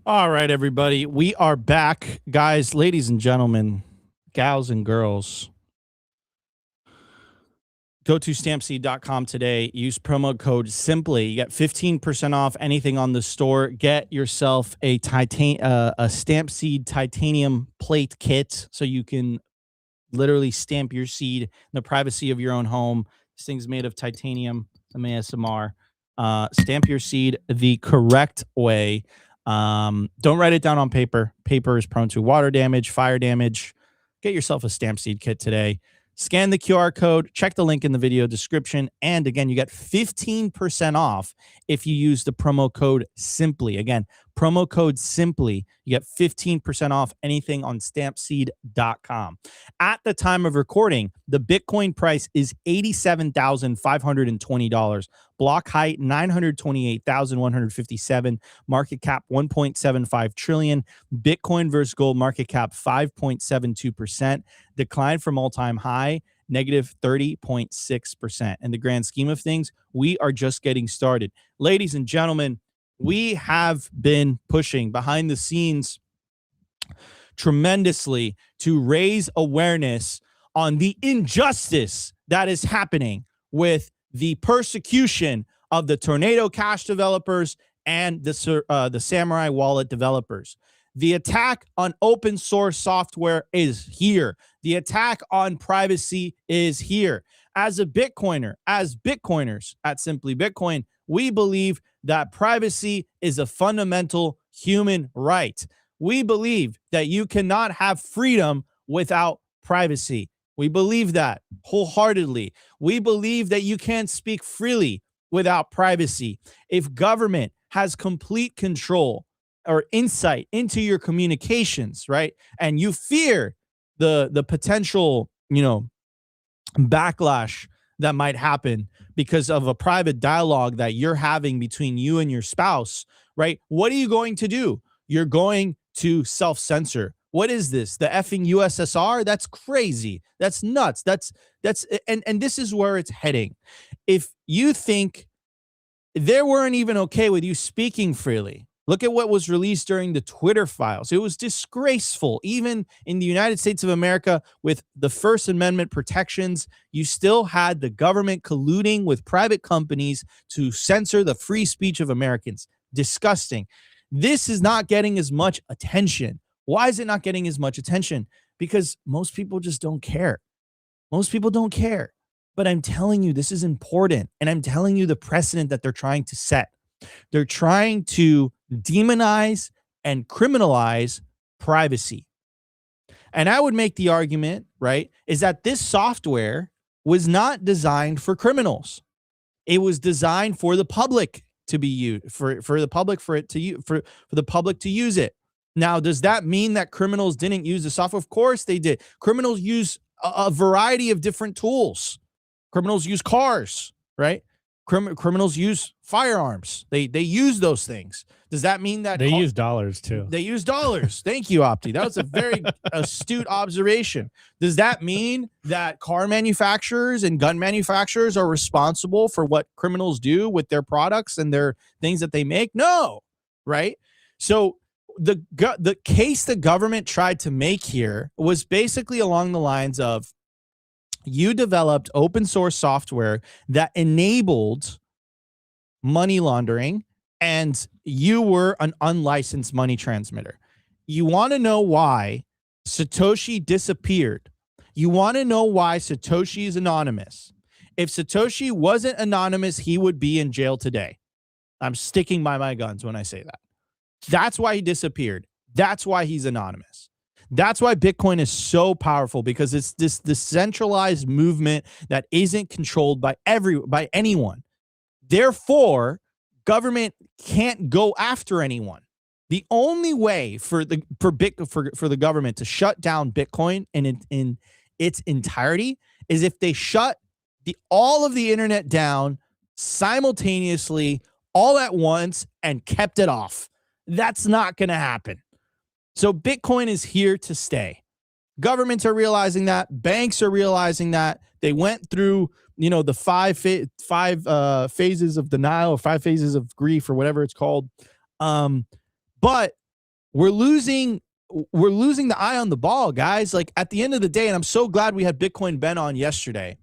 All right, everybody. We are back. Guys, ladies and gentlemen, gals and girls, go to stampseed.com today. Use promo code SIMPLY. You get 15% off anything on the store. Get yourself a StampSeed titanium plate kit so you can literally stamp your seed in the privacy of your own home. This thing's made of titanium, some ASMR. Stamp your seed the correct way. Don't write it down on paper. Paper is prone to water damage, fire damage. Get yourself a StampSeed kit today. Scan the QR code, check the link in the video description. And again, you get 15% off if you use the promo code SIMPLY. Again, promo code SIMPLY. You get 15% off anything on stampseed.com. At the time of recording, the Bitcoin price is $87,520. Block height 928,157. Market cap 1.75 trillion. Bitcoin versus gold market cap 5.72%. Decline from all-time high, negative 30.6%. In the grand scheme of things, we are just getting started. Ladies and gentlemen, we have been pushing behind the scenes tremendously to raise awareness on the injustice that is happening with the persecution of the Tornado Cash developers and the Samurai Wallet developers. The attack on open source software is here. The attack on privacy is here. As a Bitcoiner, as Bitcoiners at Simply Bitcoin, we believe that privacy is a fundamental human right. We believe that you cannot have freedom without privacy. We believe that wholeheartedly. We believe that you can't speak freely without privacy. If government has complete control or insight into your communications, right, and you fear the potential, backlash that might happen because of a private dialogue that you're having between you and your spouse, right? What are you going to do? You're going to self-censor. What is this? The effing USSR? That's crazy. That's nuts. And this is where it's heading. If you think they weren't even okay with you speaking freely, look at what was released during the Twitter files. It was disgraceful. Even in the United States of America, with the First Amendment protections, you still had the government colluding with private companies to censor the free speech of Americans. Disgusting. This is not getting as much attention. Why is it not getting as much attention? Because most people just don't care. Most people don't care. But I'm telling you, this is important. And I'm telling you the precedent that they're trying to set. They're trying to demonize and criminalize privacy. And I would make the argument, right, is that this software was not designed for criminals. It was designed for the public to be used, for the public to use it. Now, does that mean that criminals didn't use the software? Of course they did. Criminals use a variety of different tools. Criminals use cars, right? Criminals use firearms. They use those things. Does that mean that they use dollars too? They use dollars. Thank you, Opti. That was a very astute observation. Does that mean that car manufacturers and gun manufacturers are responsible for what criminals do with their products and their things that they make? No, right? So the case the government tried to make here was basically along the lines of, you developed open source software that enabled money laundering, and you were an unlicensed money transmitter. You want to know why Satoshi disappeared. You want to know why Satoshi is anonymous. If Satoshi wasn't anonymous, he would be in jail today. I'm sticking by my guns when I say that. That's why he disappeared. That's why he's anonymous. That's why Bitcoin is so powerful, because it's this decentralized movement that isn't controlled by anyone. Therefore, government can't go after anyone. The only way for the government to shut down Bitcoin in its entirety is if they shut all of the internet down simultaneously, all at once, and kept it off. That's not going to happen. So Bitcoin is here to stay. Governments are realizing that. Banks are realizing that. They went through, the five phases of denial, or 5 phases of grief, or whatever it's called. But we're losing the eye on the ball, guys. Like, at the end of the day, and I'm so glad we had Bitcoin Ben on yesterday.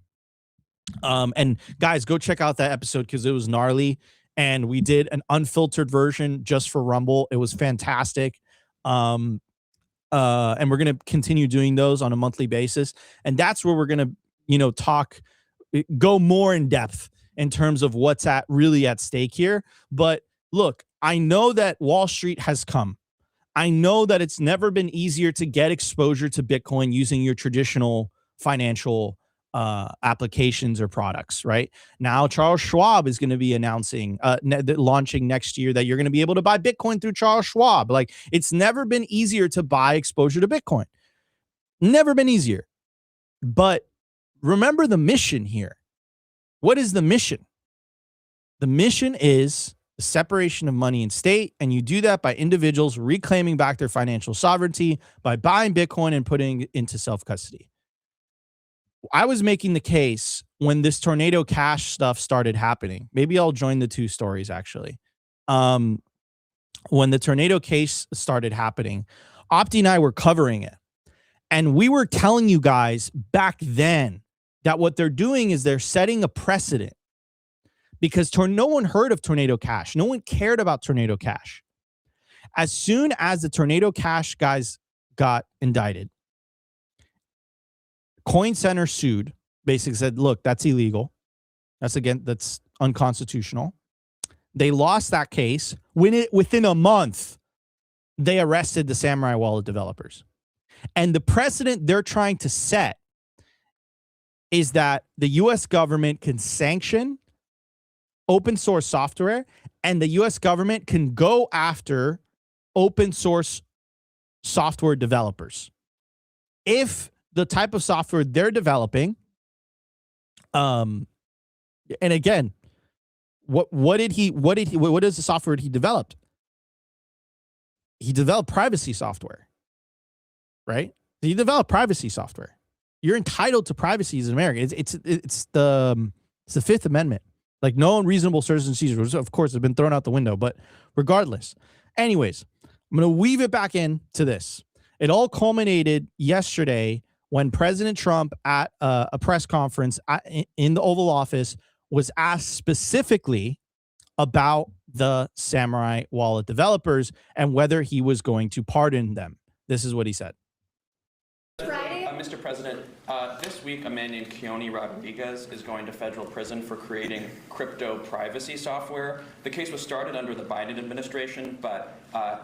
And guys, go check out that episode because it was gnarly. And we did an unfiltered version just for Rumble. It was fantastic. And we're going to continue doing those on a monthly basis. And that's where we're going to, go more in depth in terms of what's really at stake here. But look, I know that Wall Street has come. I know that it's never been easier to get exposure to Bitcoin using your traditional financial applications or products, right? Now, Charles Schwab is going to be announcing, launching next year that you're going to be able to buy Bitcoin through Charles Schwab. Like, it's never been easier to buy exposure to Bitcoin. Never been easier. But remember the mission here. What is the mission? The mission is the separation of money and state, and you do that by individuals reclaiming back their financial sovereignty by buying Bitcoin and putting it into self-custody. I was making the case when this Tornado Cash stuff started happening. Maybe I'll join the two stories, actually. When the Tornado case started happening, Opti and I were covering it. And we were telling you guys back then that what they're doing is they're setting a precedent, because no one heard of Tornado Cash. No one cared about Tornado Cash. As soon as the Tornado Cash guys got indicted, Coin Center sued, basically said, look, that's illegal. That's unconstitutional. They lost that case. Within a month, they arrested the Samurai Wallet developers. And the precedent they're trying to set is that the US government can sanction open source software, and the US government can go after open source software developers if the type of software they're developing, and again, what is the software he developed? He developed privacy software, right? He developed privacy software. You're entitled to privacy as an American. It's the Fifth Amendment. Like, no unreasonable searches and seizures, of course, have been thrown out the window. But regardless, anyways, I'm going to weave it back into this. It all culminated yesterday when President Trump at a press conference in the Oval Office was asked specifically about the Samurai Wallet developers and whether he was going to pardon them. This is what he said. Mr. President, this week a man named Keone Rodriguez is going to federal prison for creating crypto privacy software. The case was started under the Biden administration, but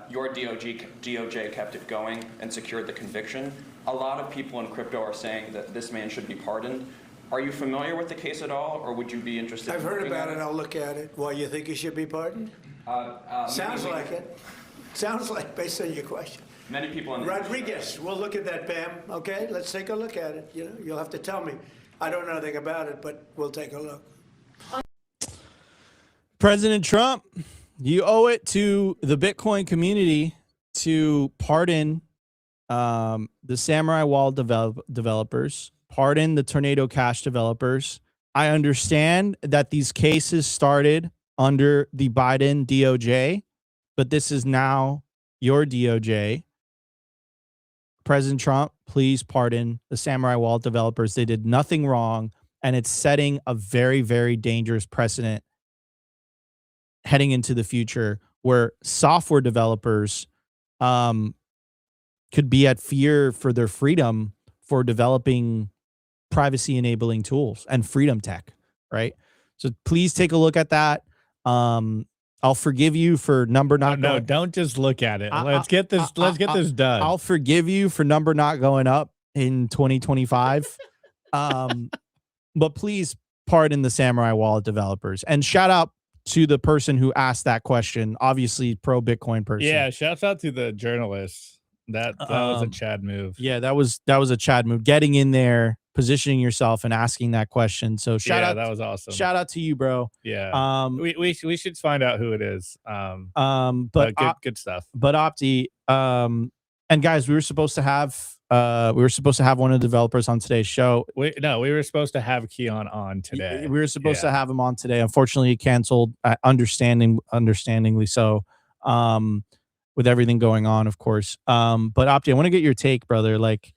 your DOJ kept it going and secured the conviction. A lot of people in crypto are saying that this man should be pardoned. Are you familiar with the case at all, or would you be interested I've in heard about it? I'll look at it. Why, you think he should be pardoned? Sounds like it. Sounds like, based on your question. Many people in the Rodriguez, we'll look at that, Pam. Okay, let's take a look at it. You know, you'll have to tell me. I don't know anything about it, but we'll take a look. President Trump, you owe it to the Bitcoin community to pardon the Samurai Wallet developers, pardon the Tornado Cash developers. I understand that these cases started under the Biden DOJ, but this is now your DOJ. President Trump, please pardon the Samurai Wallet developers. They did nothing wrong, and it's setting a very, very dangerous precedent heading into the future where software developers could be at fear for their freedom for developing privacy-enabling tools and freedom tech, right? So please take a look at that. I'll forgive you for number not no, going. don't just look at it. Let's get this. Let's get this done. I'll forgive you for number not going up in 2025. But please pardon the Samurai Wallet developers, and shout out to the person who asked that question. Obviously, pro Bitcoin person. Yeah, shouts out to the journalist. That was a Chad move. Yeah, that was a Chad move. Getting in there, positioning yourself, and asking that question. So shout out. That was awesome. Shout out to you, bro. Yeah. We should find out who it is. But good stuff. But Opti, and guys, we were supposed to have one of the developers on today's show. We were supposed to have Keon on today. We were supposed to have him on today. Unfortunately, he canceled. Understandingly so. With everything going on, of course. But Opti, I want to get your take, brother. Like,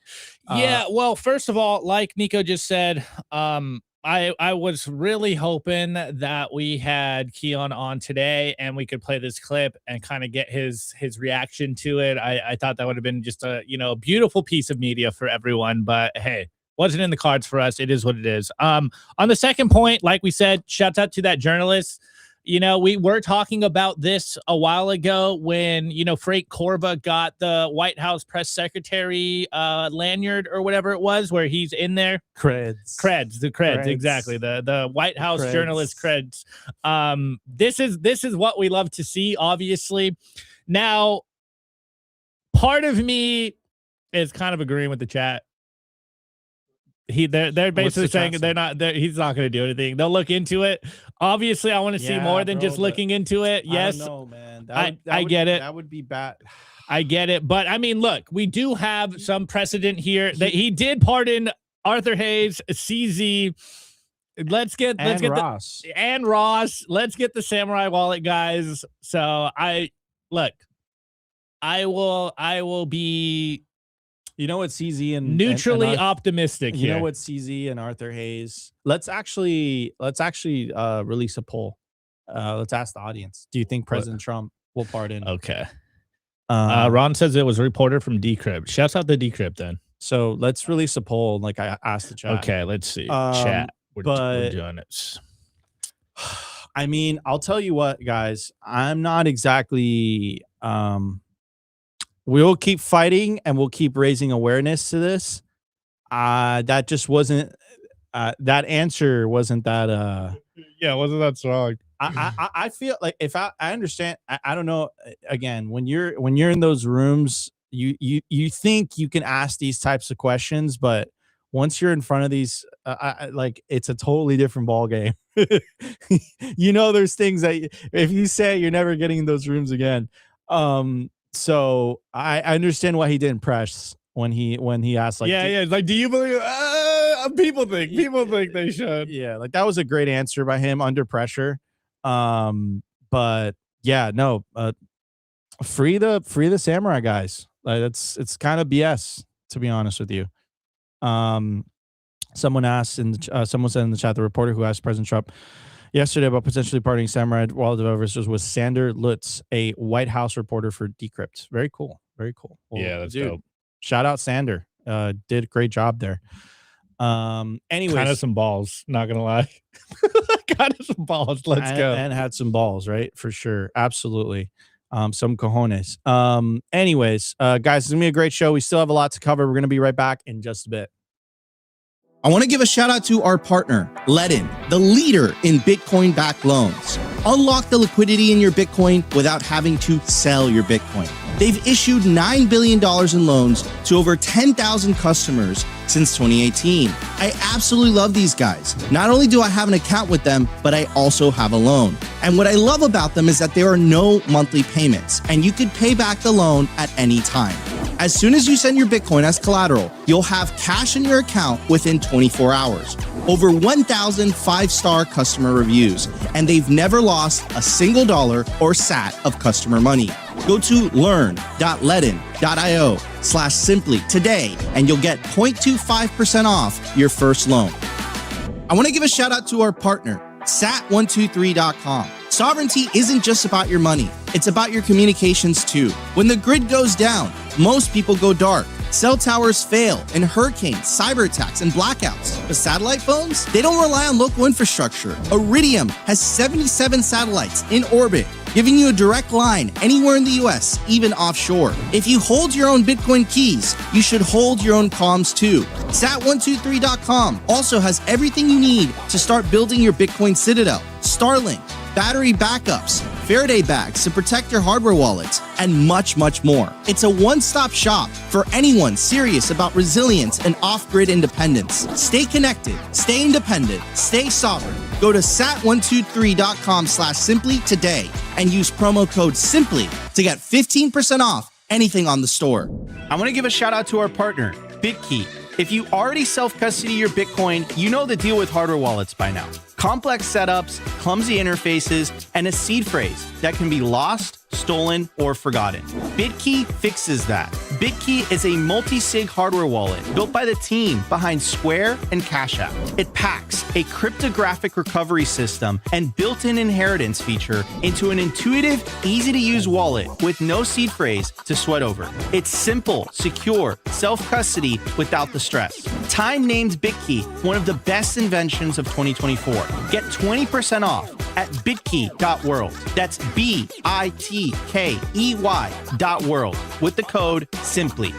yeah, well, first of all, like Nico just said, I was really hoping that we had Keon on today and we could play this clip and kind of get his reaction to it. I thought that would have been just a beautiful piece of media for everyone. But hey, wasn't in the cards for us. It is what it is. On the second point, like we said, shouts out to that journalist. You know, we were talking about this a while ago when, you know, Frank Corba got the White House press secretary lanyard or whatever it was, where he's in there. Creds, exactly. The White House journalist creds. This is what we love to see, obviously. Now, part of me is kind of agreeing with the chat. They're basically saying he's not going to do anything. They'll look into it. Obviously, I want to see more than just looking into it. Yes, I don't know, man. I get it. That would be bad. I get it, but I mean, look, we do have some precedent here that he did pardon Arthur Hayes, CZ. Let's get Ross and Ross. Let's get the Samurai Wallet guys. So I will be. You know what, CZ and neutrally optimistic. You know what, CZ and Arthur Hayes. Let's actually release a poll. Let's ask the audience. Do you think President Trump will pardon? Okay. Ron says it was a reporter from Decrypt. Shouts out to Decrypt then. So let's release a poll. Like I asked the chat. Okay, let's see. Chat. We're doing it. I mean, I'll tell you what, guys. I'm not exactly. We'll keep fighting and we'll keep raising awareness to this. That just wasn't. That answer wasn't that. Yeah, wasn't that strong? I feel like if I understand. I don't know. Again, when you're in those rooms, you think you can ask these types of questions, but once you're in front of these, like it's a totally different ball game. You know, there's things that if you say, you're never getting in those rooms again. So I understand why he didn't press when he asked, like, like, do you believe? People think they should. Yeah, like that was a great answer by him under pressure. But yeah, no, free the samurai guys. Like it's kind of BS, to be honest with you. Someone said in the chat, the reporter who asked President Trump yesterday about potentially pardoning Samurai Wallet developers was Sander Lutz, a White House reporter for Decrypt. Very cool. Very cool. Well, yeah, that's dope. Shout out Sander. Did a great job there. Anyways, kind of some balls, not gonna lie. Kind of some balls. Let's go. And had some balls, right? For sure. Absolutely. Some cojones. Anyways, guys, it's gonna be a great show. We still have a lot to cover. We're gonna be right back in just a bit. I want to give a shout out to our partner, Ledin, the leader in Bitcoin-backed loans. Unlock the liquidity in your Bitcoin without having to sell your Bitcoin. They've issued $9 billion in loans to over 10,000 customers since 2018. I absolutely love these guys. Not only do I have an account with them, but I also have a loan. And what I love about them is that there are no monthly payments, and you could pay back the loan at any time. As soon as you send your Bitcoin as collateral, you'll have cash in your account within 24 hours. Over 1,000 five-star customer reviews, and they've never lost a single dollar or sat of customer money. Go to learn.ledin.io/simply today, and you'll get 0.25% off your first loan. I want to give a shout out to our partner, sat123.com. Sovereignty isn't just about your money. It's about your communications too. When the grid goes down, most people go dark. Cell towers fail in hurricanes, cyber attacks, and blackouts. But satellite phones, they don't rely on local infrastructure. Iridium has 77 satellites in orbit, giving you a direct line anywhere in the US, even offshore. If you hold your own Bitcoin keys, you should hold your own comms too. Sat123.com also has everything you need to start building your Bitcoin citadel. Starlink, battery backups, Faraday bags to protect your hardware wallets, and much, much more. It's a one-stop shop for anyone serious about resilience and off-grid independence. Stay connected, stay independent, stay sovereign. Go to sat123.com/simply today and use promo code SIMPLY to get 15% off anything on the store. I want to give a shout out to our partner, BitKey. If you already self-custody your Bitcoin, you know the deal with hardware wallets by now. Complex setups, clumsy interfaces, and a seed phrase that can be lost, stolen, or forgotten. BitKey fixes that. BitKey is a multi-sig hardware wallet built by the team behind Square and Cash App. It packs a cryptographic recovery system and built-in inheritance feature into an intuitive, easy-to-use wallet with no seed phrase to sweat over. It's simple, secure, self-custody without the stress. Time named BitKey one of the best inventions of 2024. Get 20% off at bitkey.world. That's BITKEY.world with the code SIMPLY.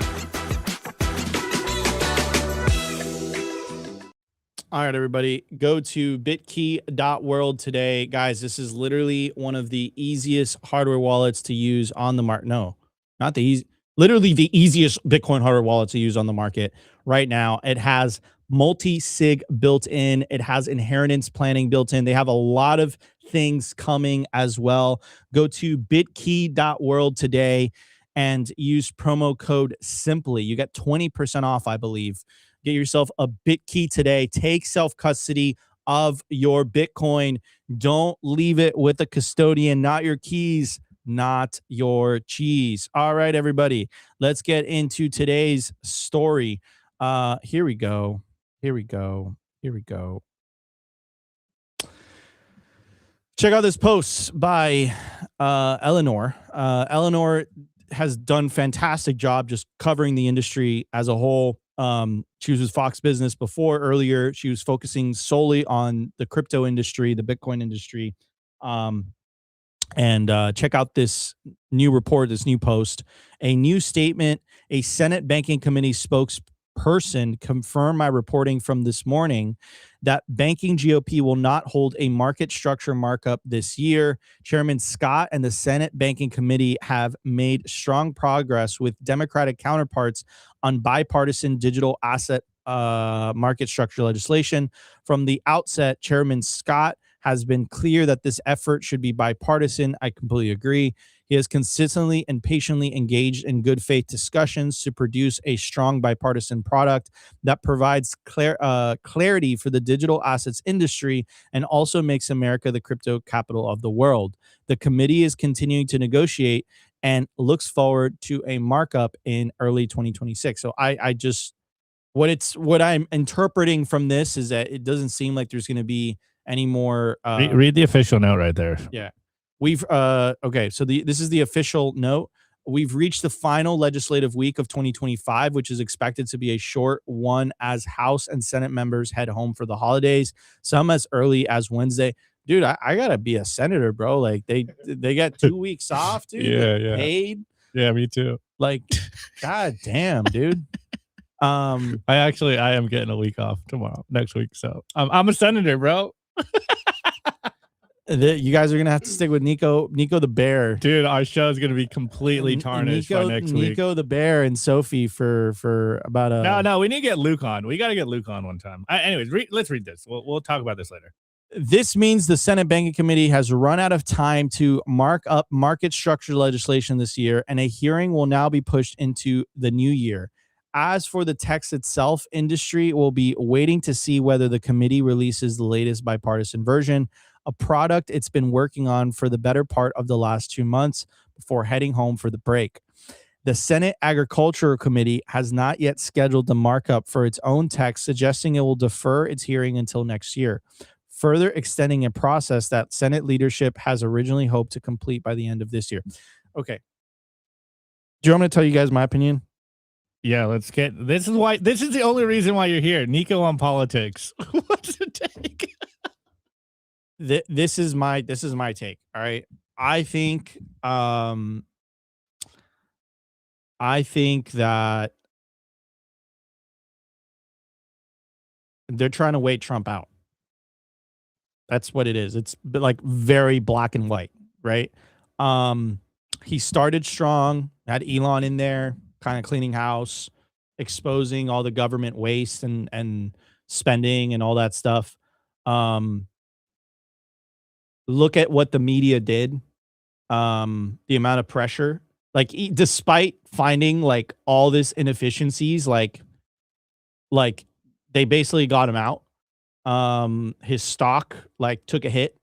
All right, everybody, go to bitkey.world today. Guys, this is literally one of the easiest hardware wallets to use on the market. No, not the easy, literally the easiest Bitcoin hardware wallet to use on the market right now. It has multi-sig built in. It has inheritance planning built in. They have a lot of things coming as well. Go to bitkey.world today and use promo code SIMPLY. You get 20% off, I believe. Get yourself a BitKey today. Take self-custody of your Bitcoin. Don't leave it with a custodian, not your keys, not your cheese. All right, everybody, let's get into today's story. Here we go. Here we go. Here we go. Check out this post by Eleanor. Eleanor has done fantastic job just covering the industry as a whole. She was with Fox Business before. Earlier, she was focusing solely on the crypto industry, the Bitcoin industry. And check out this new report, this new post. A new statement, a Senate Banking Committee spokesperson confirmed my reporting from this morning that banking GOP will not hold a market structure markup this year. Chairman Scott and the Senate Banking Committee have made strong progress with Democratic counterparts on bipartisan digital asset market structure legislation. From the outset, Chairman Scott has been clear that this effort should be bipartisan. I completely agree. He has consistently and patiently engaged in good faith discussions to produce a strong bipartisan product that provides clarity for the digital assets industry and also makes America the crypto capital of the world. The committee is continuing to negotiate and looks forward to a markup in early 2026. So I just, what I'm interpreting from this is that it doesn't seem like there's going to be any more. Read the official note right there. Yeah. We've okay, so this is the official note. We've reached the final legislative week of 2025, which is expected to be a short one as House and Senate members head home for the holidays, some as early as Wednesday. Dude, I gotta be a senator, bro. Like they got 2 weeks off, dude. Yeah. Paid. Yeah, me too. Like, god damn, dude. I am getting a week off next week. So I'm a senator, bro. You guys are gonna have to stick with Nico the Bear, dude. Our show is gonna be completely tarnished by next week. Nico the Bear and Sophie for about a. No. We need to get Luke on. We got to get Luke on one time. Anyways, let's read this. We'll talk about this later. This means the Senate Banking Committee has run out of time to mark up market structure legislation this year, and a hearing will now be pushed into the new year. As for the text itself, industry will be waiting to see whether the committee releases the latest bipartisan version, a product it's been working on for the better part of the last 2 months before heading home for the break. The Senate Agriculture Committee has not yet scheduled the markup for its own text, suggesting it will defer its hearing until next year, further extending a process that Senate leadership has originally hoped to complete by the end of this year. Okay. Do you want me to tell you guys my opinion? Yeah, let's get this is the only reason why you're here. Nico on politics. What's the take? This is my take. All right. I think that they're trying to wait Trump out. That's what it is. It's like very black and white, right? He started strong, had Elon in there, kind of cleaning house, exposing all the government waste and spending and all that stuff. Look at what the media did. The amount of pressure, like despite finding like all this inefficiencies, like they basically got him out. His stock like took a hit.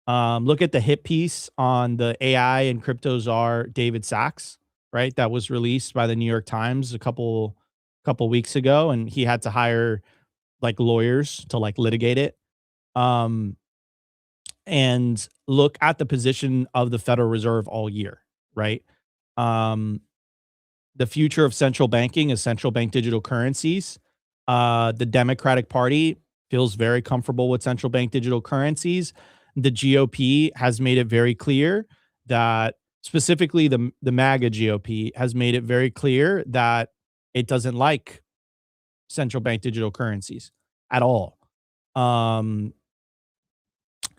Look at the hit piece on the AI and crypto czar David Sachs, right? That was released by the New York Times a couple weeks ago, and he had to hire like lawyers to like litigate it. And look at the position of the Federal Reserve all year, right? The future of central banking is central bank digital currencies. The Democratic Party feels very comfortable with central bank digital currencies. The GOP has made it very clear that, specifically the MAGA GOP has made it very clear that it doesn't like central bank digital currencies at all.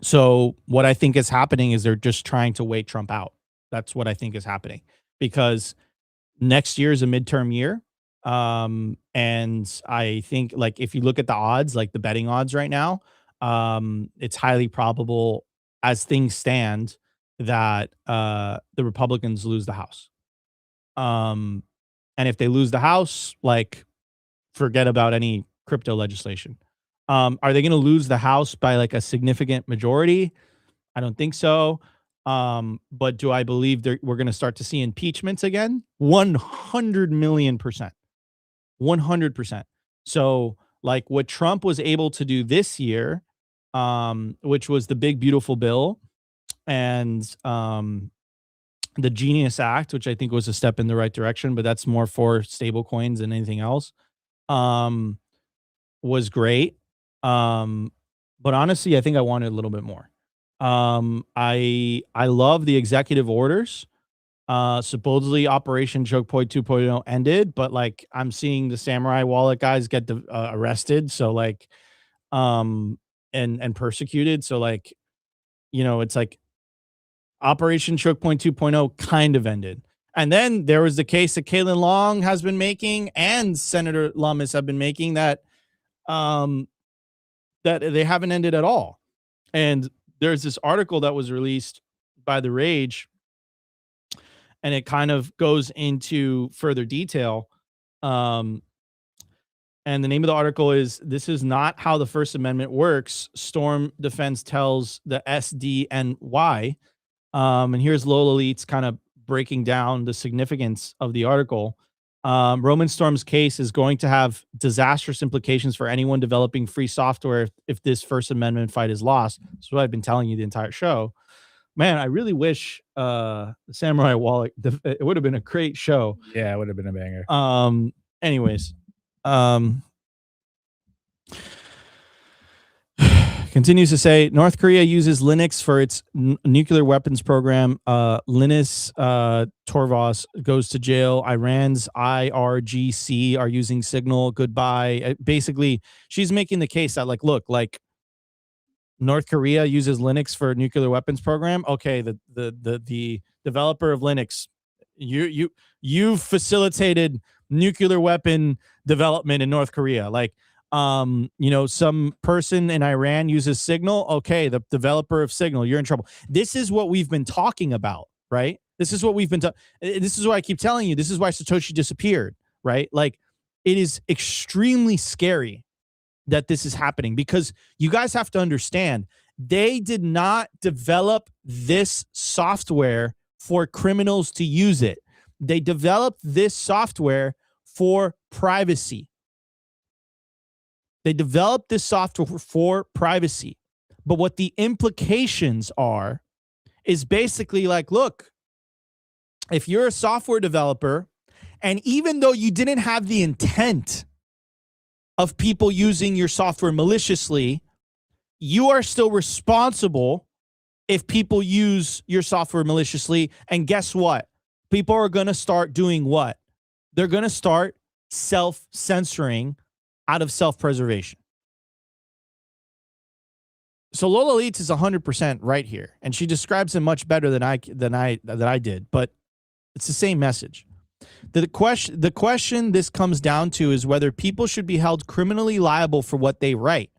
So what I think is happening is they're just trying to wait Trump out. That's what I think is happening, because next year is a midterm year. And I think, like, if you look at the odds, like the betting odds right now, it's highly probable, as things stand, that the Republicans lose the House. And if they lose the House, like, forget about any crypto legislation. Are they going to lose the House by like a significant majority? I don't think so. But do I believe we're going to start to see impeachments again? 100 million percent. 100%. So, like, what Trump was able to do this year, which was the big beautiful bill, and the Genius Act, which I think was a step in the right direction, but that's more for stable coins than anything else, was great. But honestly, I think I wanted a little bit more. I love the executive orders. Supposedly Operation Choke Point 2.0 ended, but like, I'm seeing the Samurai Wallet guys get arrested. So like, and persecuted. So like, you know, it's like Operation Choke Point 2.0 kind of ended. And then there was the case that Caitlin Long has been making, and Senator Lummis have been making, that that they haven't ended at all. And there's this article that was released by The Rage, and it kind of goes into further detail. And the name of the article is, "This is not how the First Amendment works. Storm Defense tells the SDNY." And here's Lola Leets kind of breaking down the significance of the article. Roman Storm's case is going to have disastrous implications for anyone developing free software if this First Amendment fight is lost. That's what I've been telling you the entire show. Man, I really wish the Samurai Wallet, it would have been a great show. Yeah, it would have been a banger. Anyways, continues to say, North Korea uses Linux for its nuclear weapons program. Linus Torvalds goes to jail. Iran's IRGC are using Signal. Goodbye. Basically, she's making the case that, like, look, like, North Korea uses Linux for a nuclear weapons program. Okay, the developer of Linux, you facilitated nuclear weapon development in North Korea. Like, you know, some person in Iran uses Signal. Okay, the developer of Signal, you're in trouble. This is what we've been talking about, right? This is what we've been this is why I keep telling you, this is why Satoshi disappeared, right? Like, it is extremely scary that this is happening, because you guys have to understand, they did not develop this software for criminals to use it. They developed this software for privacy. They developed this software for privacy. But what the implications are is basically like, look, if you're a software developer, and even though you didn't have the intent of people using your software maliciously, you are still responsible if people use your software maliciously. And guess what? People are going to start doing what? They're going to start self-censoring out of self-preservation. So Lola Leets is 100% right here, and she describes it much better than I did, but it's the same message. The question this comes down to is whether people should be held criminally liable for what they write,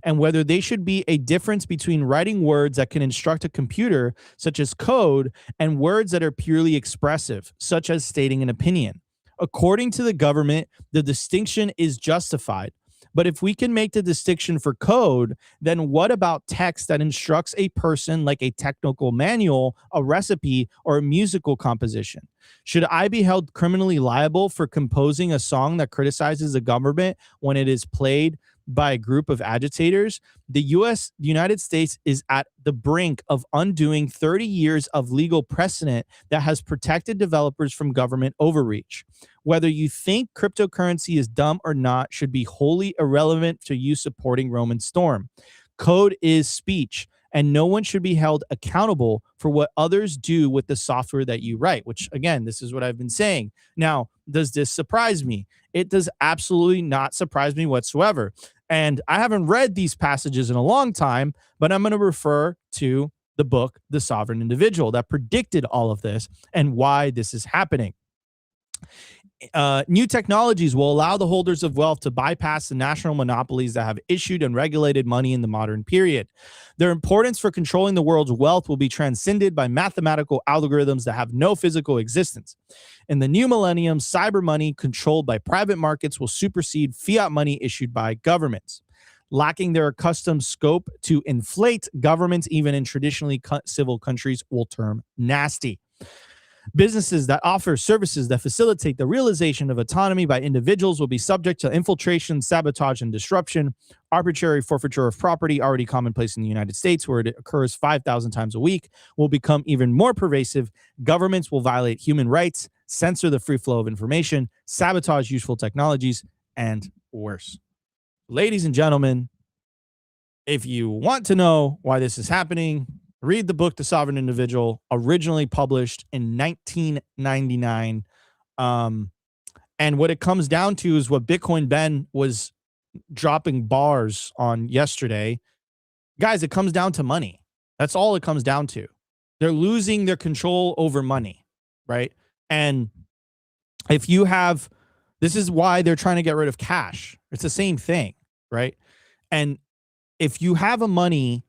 and whether there should be a difference between writing words that can instruct a computer, such as code, and words that are purely expressive, such as stating an opinion. According to the government, the distinction is justified. But if we can make the distinction for code, then what about text that instructs a person, like a technical manual, a recipe, or a musical composition? Should I be held criminally liable for composing a song that criticizes the government when it is played by a group of agitators, the United States is at the brink of undoing 30 years of legal precedent that has protected developers from government overreach. Whether you think cryptocurrency is dumb or not should be wholly irrelevant to you supporting Roman Storm. Code is speech, and no one should be held accountable for what others do with the software that you write, which, again, this is what I've been saying. Now, does this surprise me? It does absolutely not surprise me whatsoever. And I haven't read these passages in a long time, but I'm going to refer to the book, The Sovereign Individual, that predicted all of this and why this is happening. New technologies will allow the holders of wealth to bypass the national monopolies that have issued and regulated money in the modern period. Their importance for controlling the world's wealth will be transcended by mathematical algorithms that have no physical existence. In the new millennium, cyber money controlled by private markets will supersede fiat money issued by governments. Lacking their accustomed scope to inflate, governments, even in traditionally civil countries, will turn nasty. Businesses that offer services that facilitate the realization of autonomy by individuals will be subject to infiltration, sabotage, and disruption. Arbitrary forfeiture of property, already commonplace in the United States, where it occurs 5,000 times a week, will become even more pervasive. Governments will violate human rights, censor the free flow of information, sabotage useful technologies, and worse. Ladies and gentlemen, if you want to know why this is happening, read the book, The Sovereign Individual, originally published in 1999. And what it comes down to is what Bitcoin Ben was dropping bars on yesterday. Guys, it comes down to money. That's all it comes down to. They're losing their control over money, right? And if you have, this is why they're trying to get rid of cash. It's the same thing, right? And if you have a money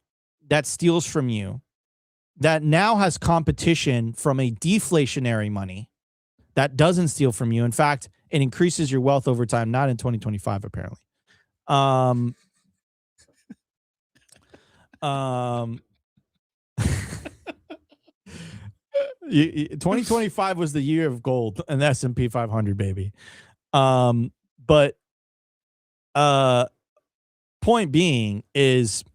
that steals from you, that now has competition from a deflationary money that doesn't steal from you. In fact, it increases your wealth over time, not in 2025, apparently. 2025 was the year of gold and the S&P 500, baby. But point being is,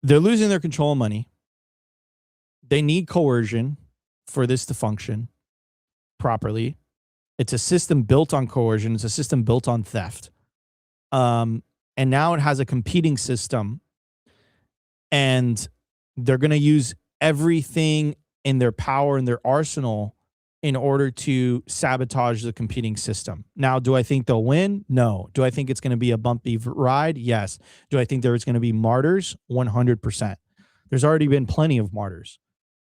they're losing their control of money. They need coercion for this to function properly. It's a system built on coercion. It's a system built on theft. And now it has a competing system. And they're going to use everything in their power, in their arsenal, in order to sabotage the competing system. Now, do I think they'll win? No. Do I think it's going to be a bumpy ride? Yes. Do I think there's going to be martyrs? 100%. There's already been plenty of martyrs.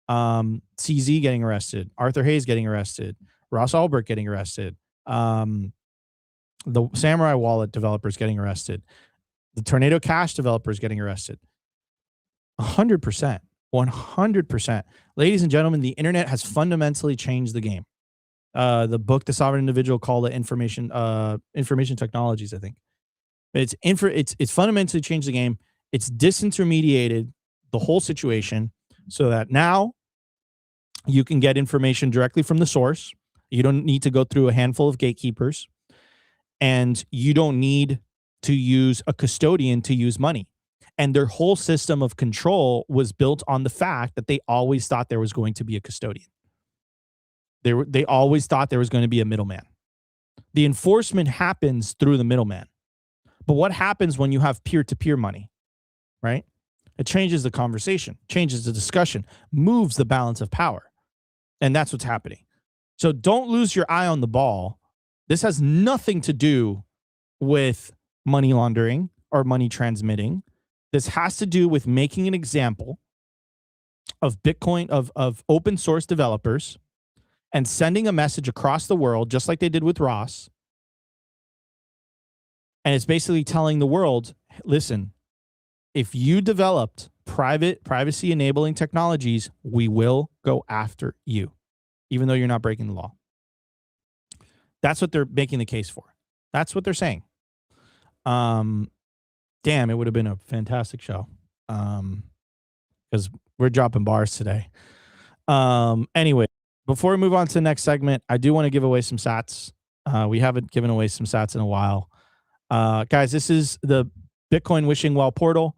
CZ getting arrested, Arthur Hayes getting arrested, Ross Ulbricht getting arrested, the Samurai Wallet developers getting arrested, the Tornado Cash developers getting arrested. 100%. 100%. Ladies and gentlemen, the internet has fundamentally changed the game. The book, The Sovereign Individual, called it information technologies, I think. But it's fundamentally changed the game. It's disintermediated the whole situation so that now you can get information directly from the source. You don't need to go through a handful of gatekeepers, and you don't need to use a custodian to use money. And their whole system of control was built on the fact that they always thought there was going to be a custodian. They always thought there was going to be a middleman. The enforcement happens through the middleman. But what happens when you have peer-to-peer money, right? It changes the conversation, changes the discussion, moves the balance of power. And that's what's happening. So don't lose your eye on the ball. This has nothing to do with money laundering or money transmitting. This has to do with making an example of Bitcoin, of open source developers, and sending a message across the world, just like they did with Ross. And it's basically telling the world, listen, if you developed privacy enabling technologies, we will go after you, even though you're not breaking the law. That's what they're making the case for. That's what they're saying. Damn, it would have been a fantastic show. Because we're dropping bars today. Anyway. before we move on to the next segment, I do want to give away some sats. We haven't given away some sats in a while. Guys, this is the Bitcoin Wishing Well portal.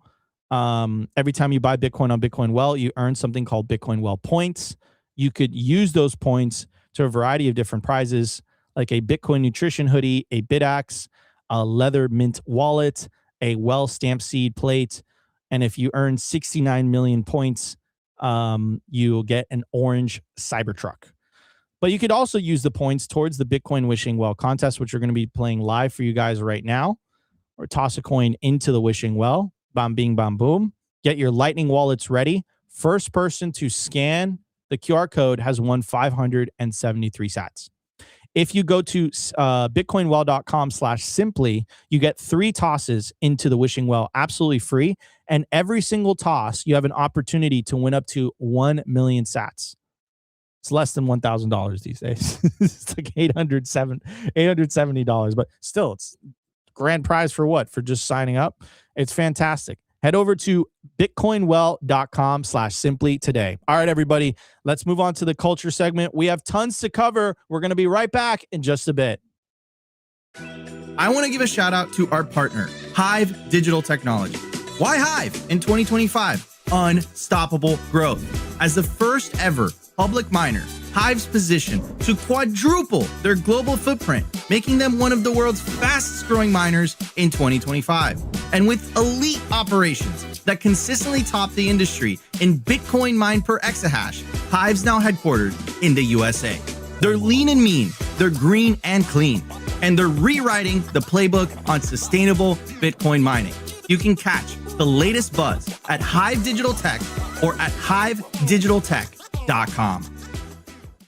Every time you buy Bitcoin on Bitcoin Well, you earn something called Bitcoin Well points. You could use those points to a variety of different prizes, like a Bitcoin nutrition hoodie, a BitAxe, a leather mint wallet, a Well stamped seed plate. And if you earn 69 million points, you'll get an orange Cybertruck. But you could also use the points towards the Bitcoin Wishing Well contest, which we're going to be playing live for you guys right now. Or toss a coin into the Wishing Well. Bam, bing, bam, boom. Get your Lightning wallets ready. First person to scan the QR code has won 573 sats. If you go to bitcoinwell.com/simply, you get 3 tosses into the Wishing Well absolutely free. And every single toss, you have an opportunity to win up to 1 million sats. It's less than $1,000 these days. It's like $870, but still, it's grand prize for what? For just signing up. It's fantastic. Head over to bitcoinwell.com/simply today. All right, everybody, let's move on to the culture segment. We have tons to cover. We're going to be right back in just a bit. I want to give a shout out to our partner, HIVE Digital Technology. Why HIVE in 2025? Unstoppable growth. As the first ever public miner, HIVE's position to quadruple their global footprint, making them one of the world's fastest growing miners in 2025. And with elite operations that consistently top the industry in Bitcoin mined per exahash, HIVE's now headquartered in the USA. They're lean and mean, they're green and clean, and they're rewriting the playbook on sustainable Bitcoin mining. You can catch the latest buzz at HIVE Digital Tech or at HIVEdigitaltech.com.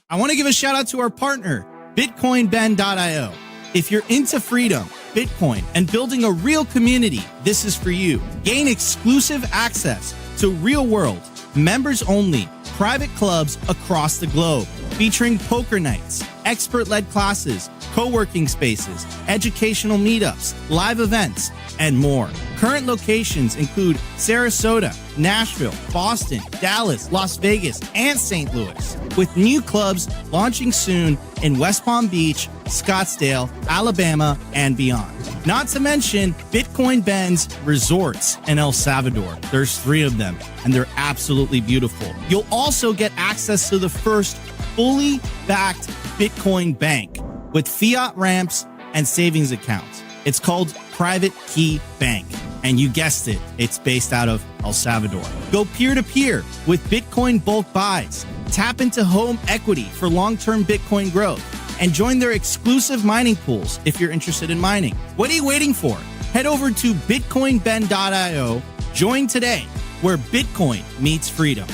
I want to give a shout out to our partner, bitcoinben.io. If you're into freedom, Bitcoin, and building a real community, this is for you. Gain exclusive access to real-world, members-only, private clubs across the globe, featuring poker nights, expert-led classes, co-working spaces, educational meetups, live events, and more. Current locations include Sarasota, Nashville, Boston, Dallas, Las Vegas, and St. Louis, with new clubs launching soon in West Palm Beach, Scottsdale, Alabama, and beyond. Not to mention Bitcoin Ben's resorts in El Salvador. There's 3 of them, and they're absolutely beautiful. You'll also get access to the first fully backed Bitcoin bank with fiat ramps and savings accounts. It's called Private Key Bank. And you guessed it, it's based out of El Salvador. Go peer-to-peer with Bitcoin bulk buys. Tap into home equity for long-term Bitcoin growth. And join their exclusive mining pools if you're interested in mining. What are you waiting for? Head over to bitcoinben.io. Join today, where Bitcoin meets freedom.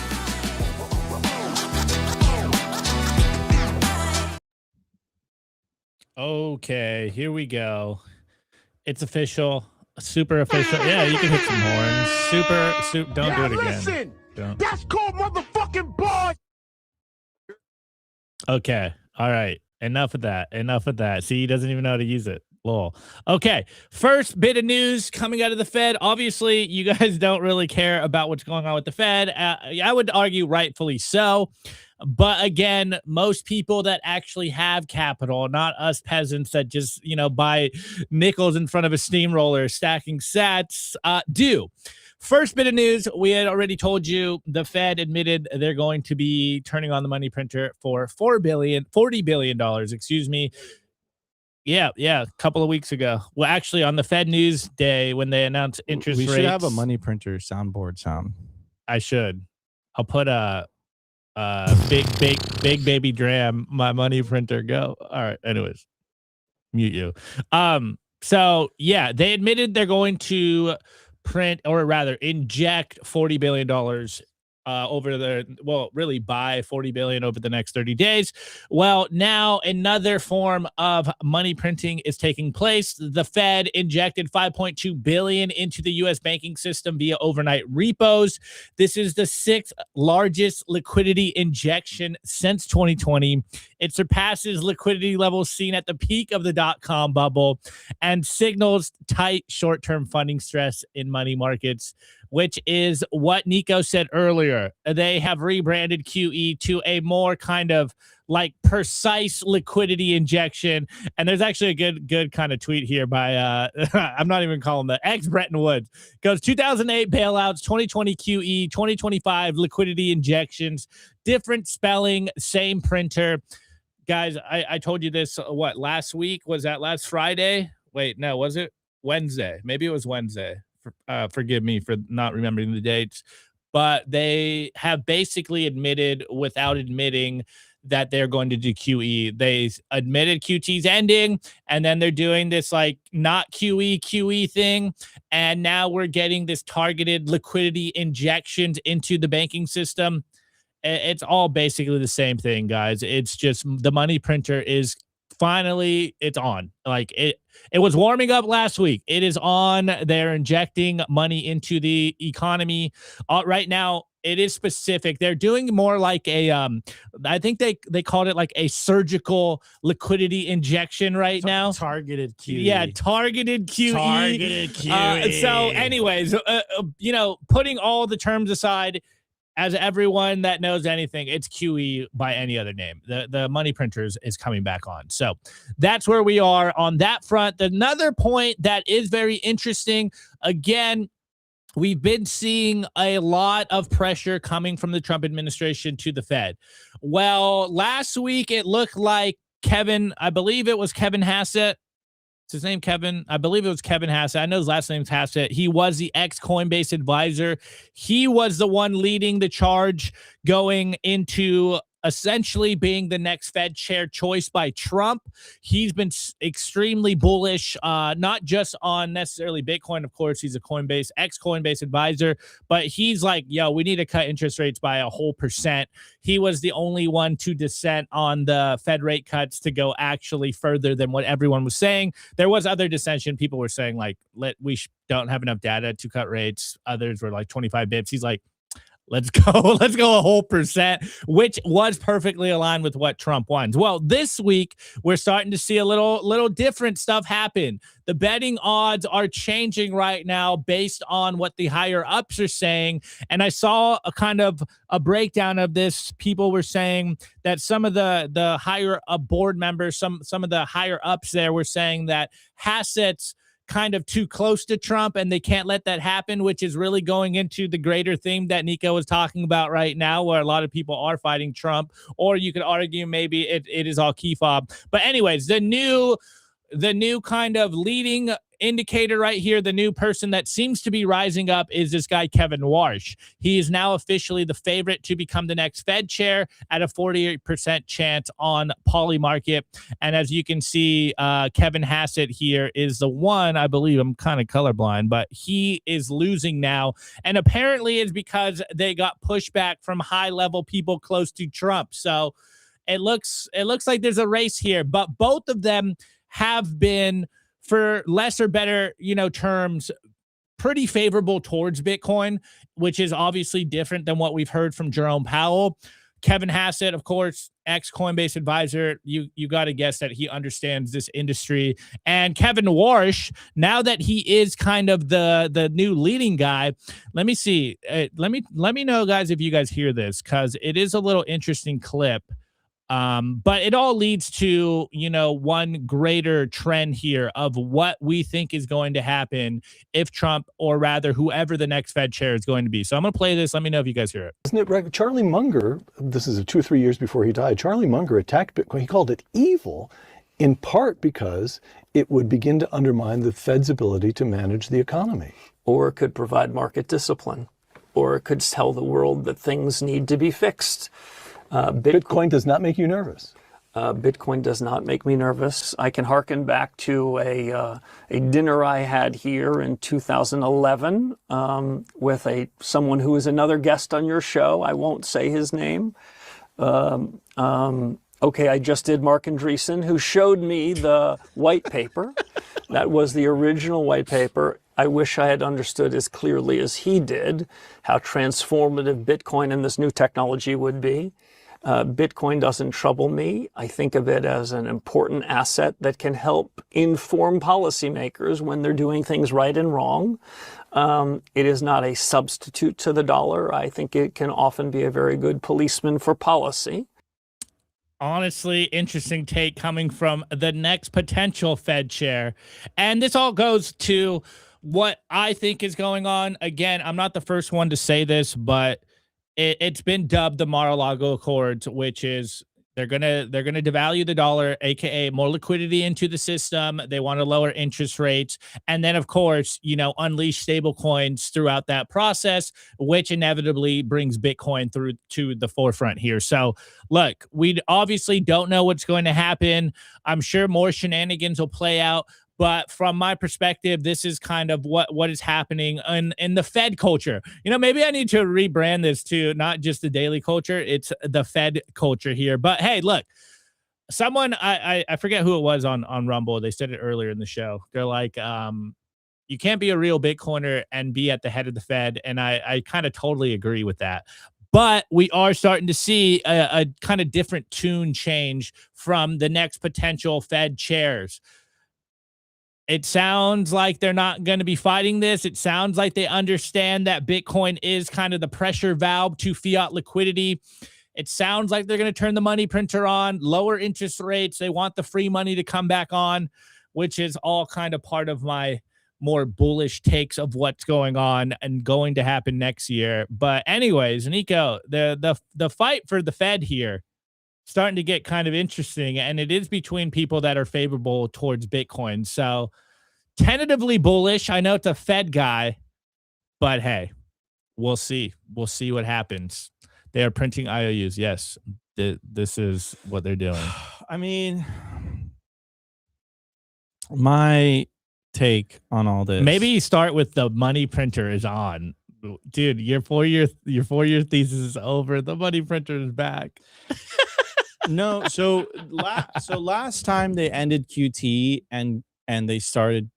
Okay, here we go. It's official. Super official. Yeah, you can hit some horns. Super. Don't do it again. Listen, don't. that's called motherfucking boy. Okay. All right. Enough of that. See, he doesn't even know how to use it. Lol. Okay. First bit of news coming out of the Fed. Obviously, you guys don't really care about what's going on with the Fed. I would argue rightfully so. But again, most people that actually have capital, not us peasants that just, buy nickels in front of a steamroller stacking sats, do. First bit of news, we had already told you the Fed admitted they're going to be turning on the money printer for $40 billion, excuse me. Yeah, a couple of weeks ago. Well, actually, on the Fed News Day when they announced interest rates. We should have a money printer soundboard sound. I should. I'll put a big baby dram, my money printer, go. All right, anyways, mute you. So yeah, they admitted they're going to print, or rather inject $40 billion really buy $40 billion over the next 30 days. Well, now another form of money printing is taking place. The Fed injected $5.2 billion into the U.S. banking system via overnight repos. This is the 6th largest liquidity injection since 2020. It surpasses liquidity levels seen at the peak of the dot-com bubble and signals tight short-term funding stress in money markets. which is what Nico said earlier. They have rebranded QE to a more kind of like precise liquidity injection. And there's actually a good kind of tweet here by I'm not even calling the ex Bretton Woods. Goes 2008 bailouts, 2020 QE, 2025 liquidity injections, different spelling, same printer. Guys, I told you this, what, last week? Was that last Friday? Wait, no, was it Wednesday? Maybe it was Wednesday. Forgive me for not remembering the dates. But they have basically admitted without admitting that they're going to do QE. They admitted QT's ending, and then they're doing this like not QE thing. And now we're getting this targeted liquidity injections into the banking system. It's all basically the same thing, guys. It's just the money printer is finally, it's on. Like it was warming up last week. It is on. They're injecting money into the economy right now. It is specific. They're doing more like a I think they called it like a surgical liquidity injection right now. Targeted QE. Yeah, targeted QE. Targeted QE. So anyways, you know, putting all the terms aside, as everyone that knows anything, it's QE by any other name. The money printers is coming back on. So that's where we are on that front. Another point that is very interesting, again, we've been seeing a lot of pressure coming from the Trump administration to the Fed. Well, last week it looked like Kevin, I believe it was Kevin Hassett. Is his name Kevin? I believe it was Kevin Hassett. I know his last name's Hassett. He was the ex-Coinbase advisor. He was the one leading the charge going into essentially being the next Fed chair choice by Trump. He's been extremely bullish, not just on necessarily Bitcoin. Of course, he's a Coinbase, ex-Coinbase advisor, but he's like, yo, we need to cut interest rates by a whole %. He was the only one to dissent on the Fed rate cuts to go actually further than what everyone was saying. There was other dissension. People were saying like, don't have enough data to cut rates. Others were like 25 bips. He's like, let's go a whole %, which was perfectly aligned with what Trump wants. Well, this week, we're starting to see a little different stuff happen. The betting odds are changing right now based on what the higher ups are saying. And I saw a kind of a breakdown of this. People were saying that some of the higher board members, some of the higher ups there were saying that Hassett's kind of too close to Trump and they can't let that happen, which is really going into the greater theme that Nico was talking about right now, where a lot of people are fighting Trump, or you could argue maybe it is all key fob. But anyways, the new kind of leading indicator right here, the new person that seems to be rising up is this guy, Kevin Warsh. He is now officially the favorite to become the next Fed chair at a 48% chance on Polymarket. And as you can see, Kevin Hassett here is the one, I believe, I'm kind of colorblind, but he is losing now. And apparently it's because they got pushback from high-level people close to Trump. So it looks like there's a race here, but both of them have been, for less or better, terms, pretty favorable towards Bitcoin, which is obviously different than what we've heard from Jerome Powell. Kevin Hassett, of course, ex-Coinbase advisor, you got to guess that he understands this industry. And Kevin Warsh, now that he is kind of the new leading guy, let me see. Let me know, guys, if you guys hear this, because it is a little interesting clip. But it all leads to, one greater trend here of what we think is going to happen if Trump, or rather whoever the next Fed chair is going to be. So I'm going to play this. Let me know if you guys hear it. Isn't it right? Charlie Munger, this is 2 or 3 years before he died, Charlie Munger attacked Bitcoin. He called it evil, in part because it would begin to undermine the Fed's ability to manage the economy. Or it could provide market discipline, or it could tell the world that things need to be fixed. Bitcoin does not make you nervous. Bitcoin does not make me nervous. I can hearken back to a dinner I had here in 2011 with someone who is another guest on your show. I won't say his name. Okay, I just did Mark Andreessen, who showed me the white paper. That was the original white paper. I wish I had understood as clearly as he did how transformative Bitcoin and this new technology would be. Bitcoin doesn't trouble me. I think of it as an important asset that can help inform policymakers when they're doing things right and wrong. It is not a substitute to the dollar. I think it can often be a very good policeman for policy. Honestly, interesting take coming from the next potential Fed chair. And this all goes to what I think is going on. Again, I'm not the first one to say this, but it's been dubbed the Mar-a-Lago Accords, which is they're gonna devalue the dollar, aka more liquidity into the system. They want to lower interest rates, and then of course, unleash stable coins throughout that process, which inevitably brings Bitcoin through to the forefront here. So look, we obviously don't know what's going to happen. I'm sure more shenanigans will play out. But from my perspective, this is kind of what is happening in the Fed culture. Maybe I need to rebrand this to not just the daily culture. It's the Fed culture here. But hey, look, someone, I forget who it was on Rumble. They said it earlier in the show. They're like, you can't be a real Bitcoiner and be at the head of the Fed. And I kind of totally agree with that. But we are starting to see a kind of different tune change from the next potential Fed chairs. It sounds like they're not going to be fighting this. It sounds like they understand that Bitcoin is kind of the pressure valve to fiat liquidity. It sounds like they're going to turn the money printer on, lower interest rates. They want the free money to come back on, which is all kind of part of my more bullish takes of what's going on and going to happen next year. But anyways, Nico, the fight for the Fed here starting to get kind of interesting, and it is between people that are favorable towards Bitcoin. So tentatively bullish. I know it's a Fed guy, but hey, we'll see. We'll see what happens. They are printing IOUs. Yes, this is what they're doing. I mean, my take on all this. Maybe start with the money printer is on. Dude, your 4-year thesis is over. The money printer is back. No, so last time they ended QT and they started,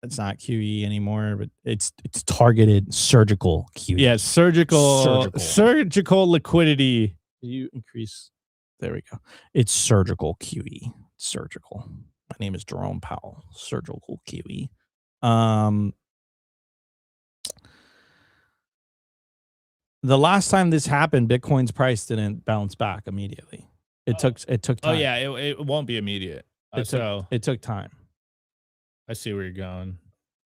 it's not QE anymore, but it's targeted surgical QE. Yeah, surgical liquidity. You increase. There we go. It's surgical QE. Surgical. My name is Jerome Powell. Surgical QE. The last time this happened, Bitcoin's price didn't bounce back immediately. It took time. Oh yeah, it won't be immediate. It took time. I see where you're going.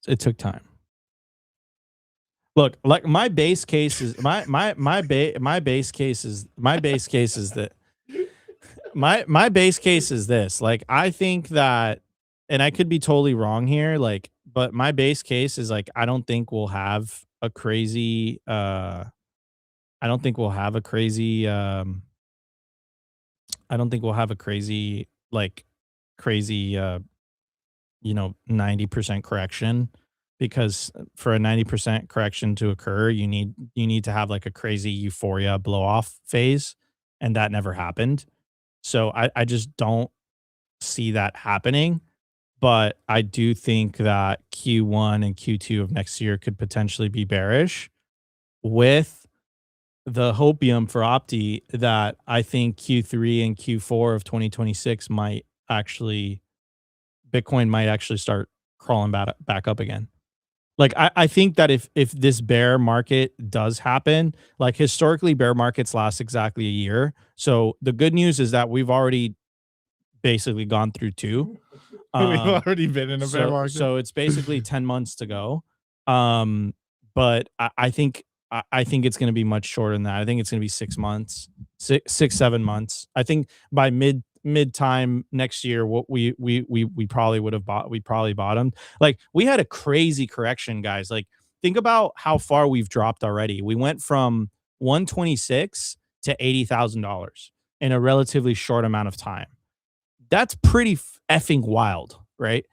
It took time. Look, like my base case is my base case is that my base case is this. Like, I think that, and I could be totally wrong here, like, but my base case is like I don't think we'll have a crazy like crazy 90% correction, because for a 90% correction to occur, you need to have like a crazy euphoria blow off phase, and that never happened. So I just don't see that happening. But I do think that Q1 and Q2 of next year could potentially be bearish, with the hopium for Opti that I think Q3 and Q4 of 2026 Bitcoin might actually start crawling back up again. Like, I think that if this bear market does happen, like historically bear markets last exactly a year. So the good news is that we've already basically gone through 2. We've already been in a bear market. So it's basically 10 months to go. But I think it's going to be much shorter than that. I think it's going to be 6 months, 7 months. I think by mid time next year, what we probably would have bought, we probably bottomed. Like, we had a crazy correction, guys. Like, think about how far we've dropped already. We went from 126 to $80,000 in a relatively short amount of time. That's pretty effing wild, right?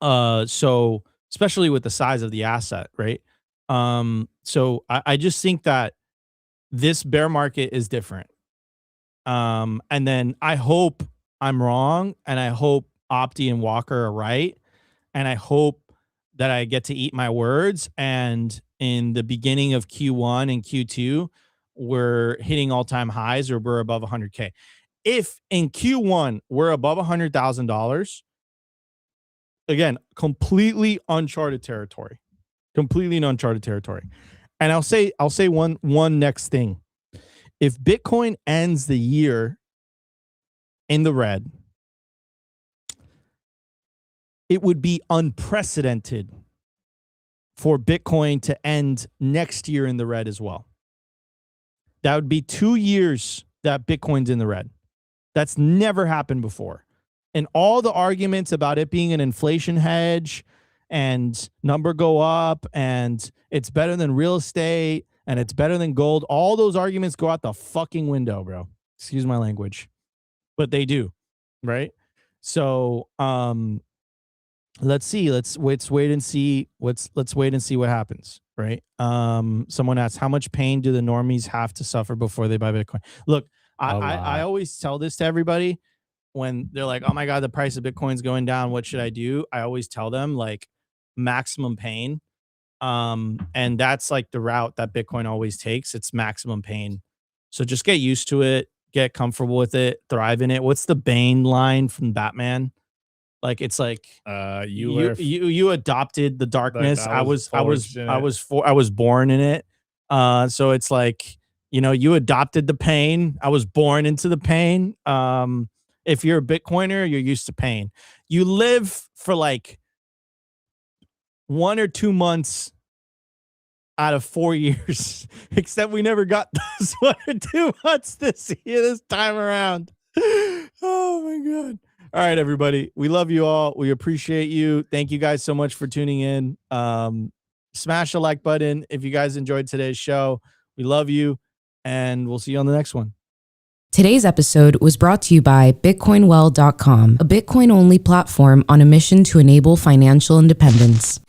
So especially with the size of the asset, right? So I just think that this bear market is different. And then I hope I'm wrong, and I hope Opti and Walker are right, and I hope that I get to eat my words, and in the beginning of Q1 and Q2, we're hitting all-time highs or we're above 100K. If in Q1 we're above $100,000, again, completely uncharted territory. Completely uncharted territory. And I'll say one next thing. If Bitcoin ends the year in the red, it would be unprecedented for Bitcoin to end next year in the red as well. That would be 2 years that Bitcoin's in the red. That's never happened before. And all the arguments about it being an inflation hedge and number go up and it's better than real estate and it's better than gold, all those arguments go out the fucking window, bro. Excuse my language. But they do, right? So let's see. Let's wait and see. Let's wait and see what happens, right? Someone asked, how much pain do the normies have to suffer before they buy Bitcoin? Look, I always tell this to everybody when they're like, oh my God, the price of Bitcoin's going down. What should I do? I always tell them like maximum pain. And that's like the route that Bitcoin always takes. It's maximum pain. So just get used to it, get comfortable with it, thrive in it. What's the Bane line from Batman? Like, it's like, you adopted the darkness. I was born in it. So it's like, you know, you adopted the pain. I was born into the pain. If you're a Bitcoiner, you're used to pain. You live for like 1 or 2 months out of 4 years, except we never got those 1 or 2 months this year, this time around. Oh my God. All right, everybody. We love you all. We appreciate you. Thank you guys so much for tuning in. Smash the like button if you guys enjoyed today's show. We love you, and we'll see you on the next one. Today's episode was brought to you by BitcoinWell.com, a Bitcoin-only platform on a mission to enable financial independence.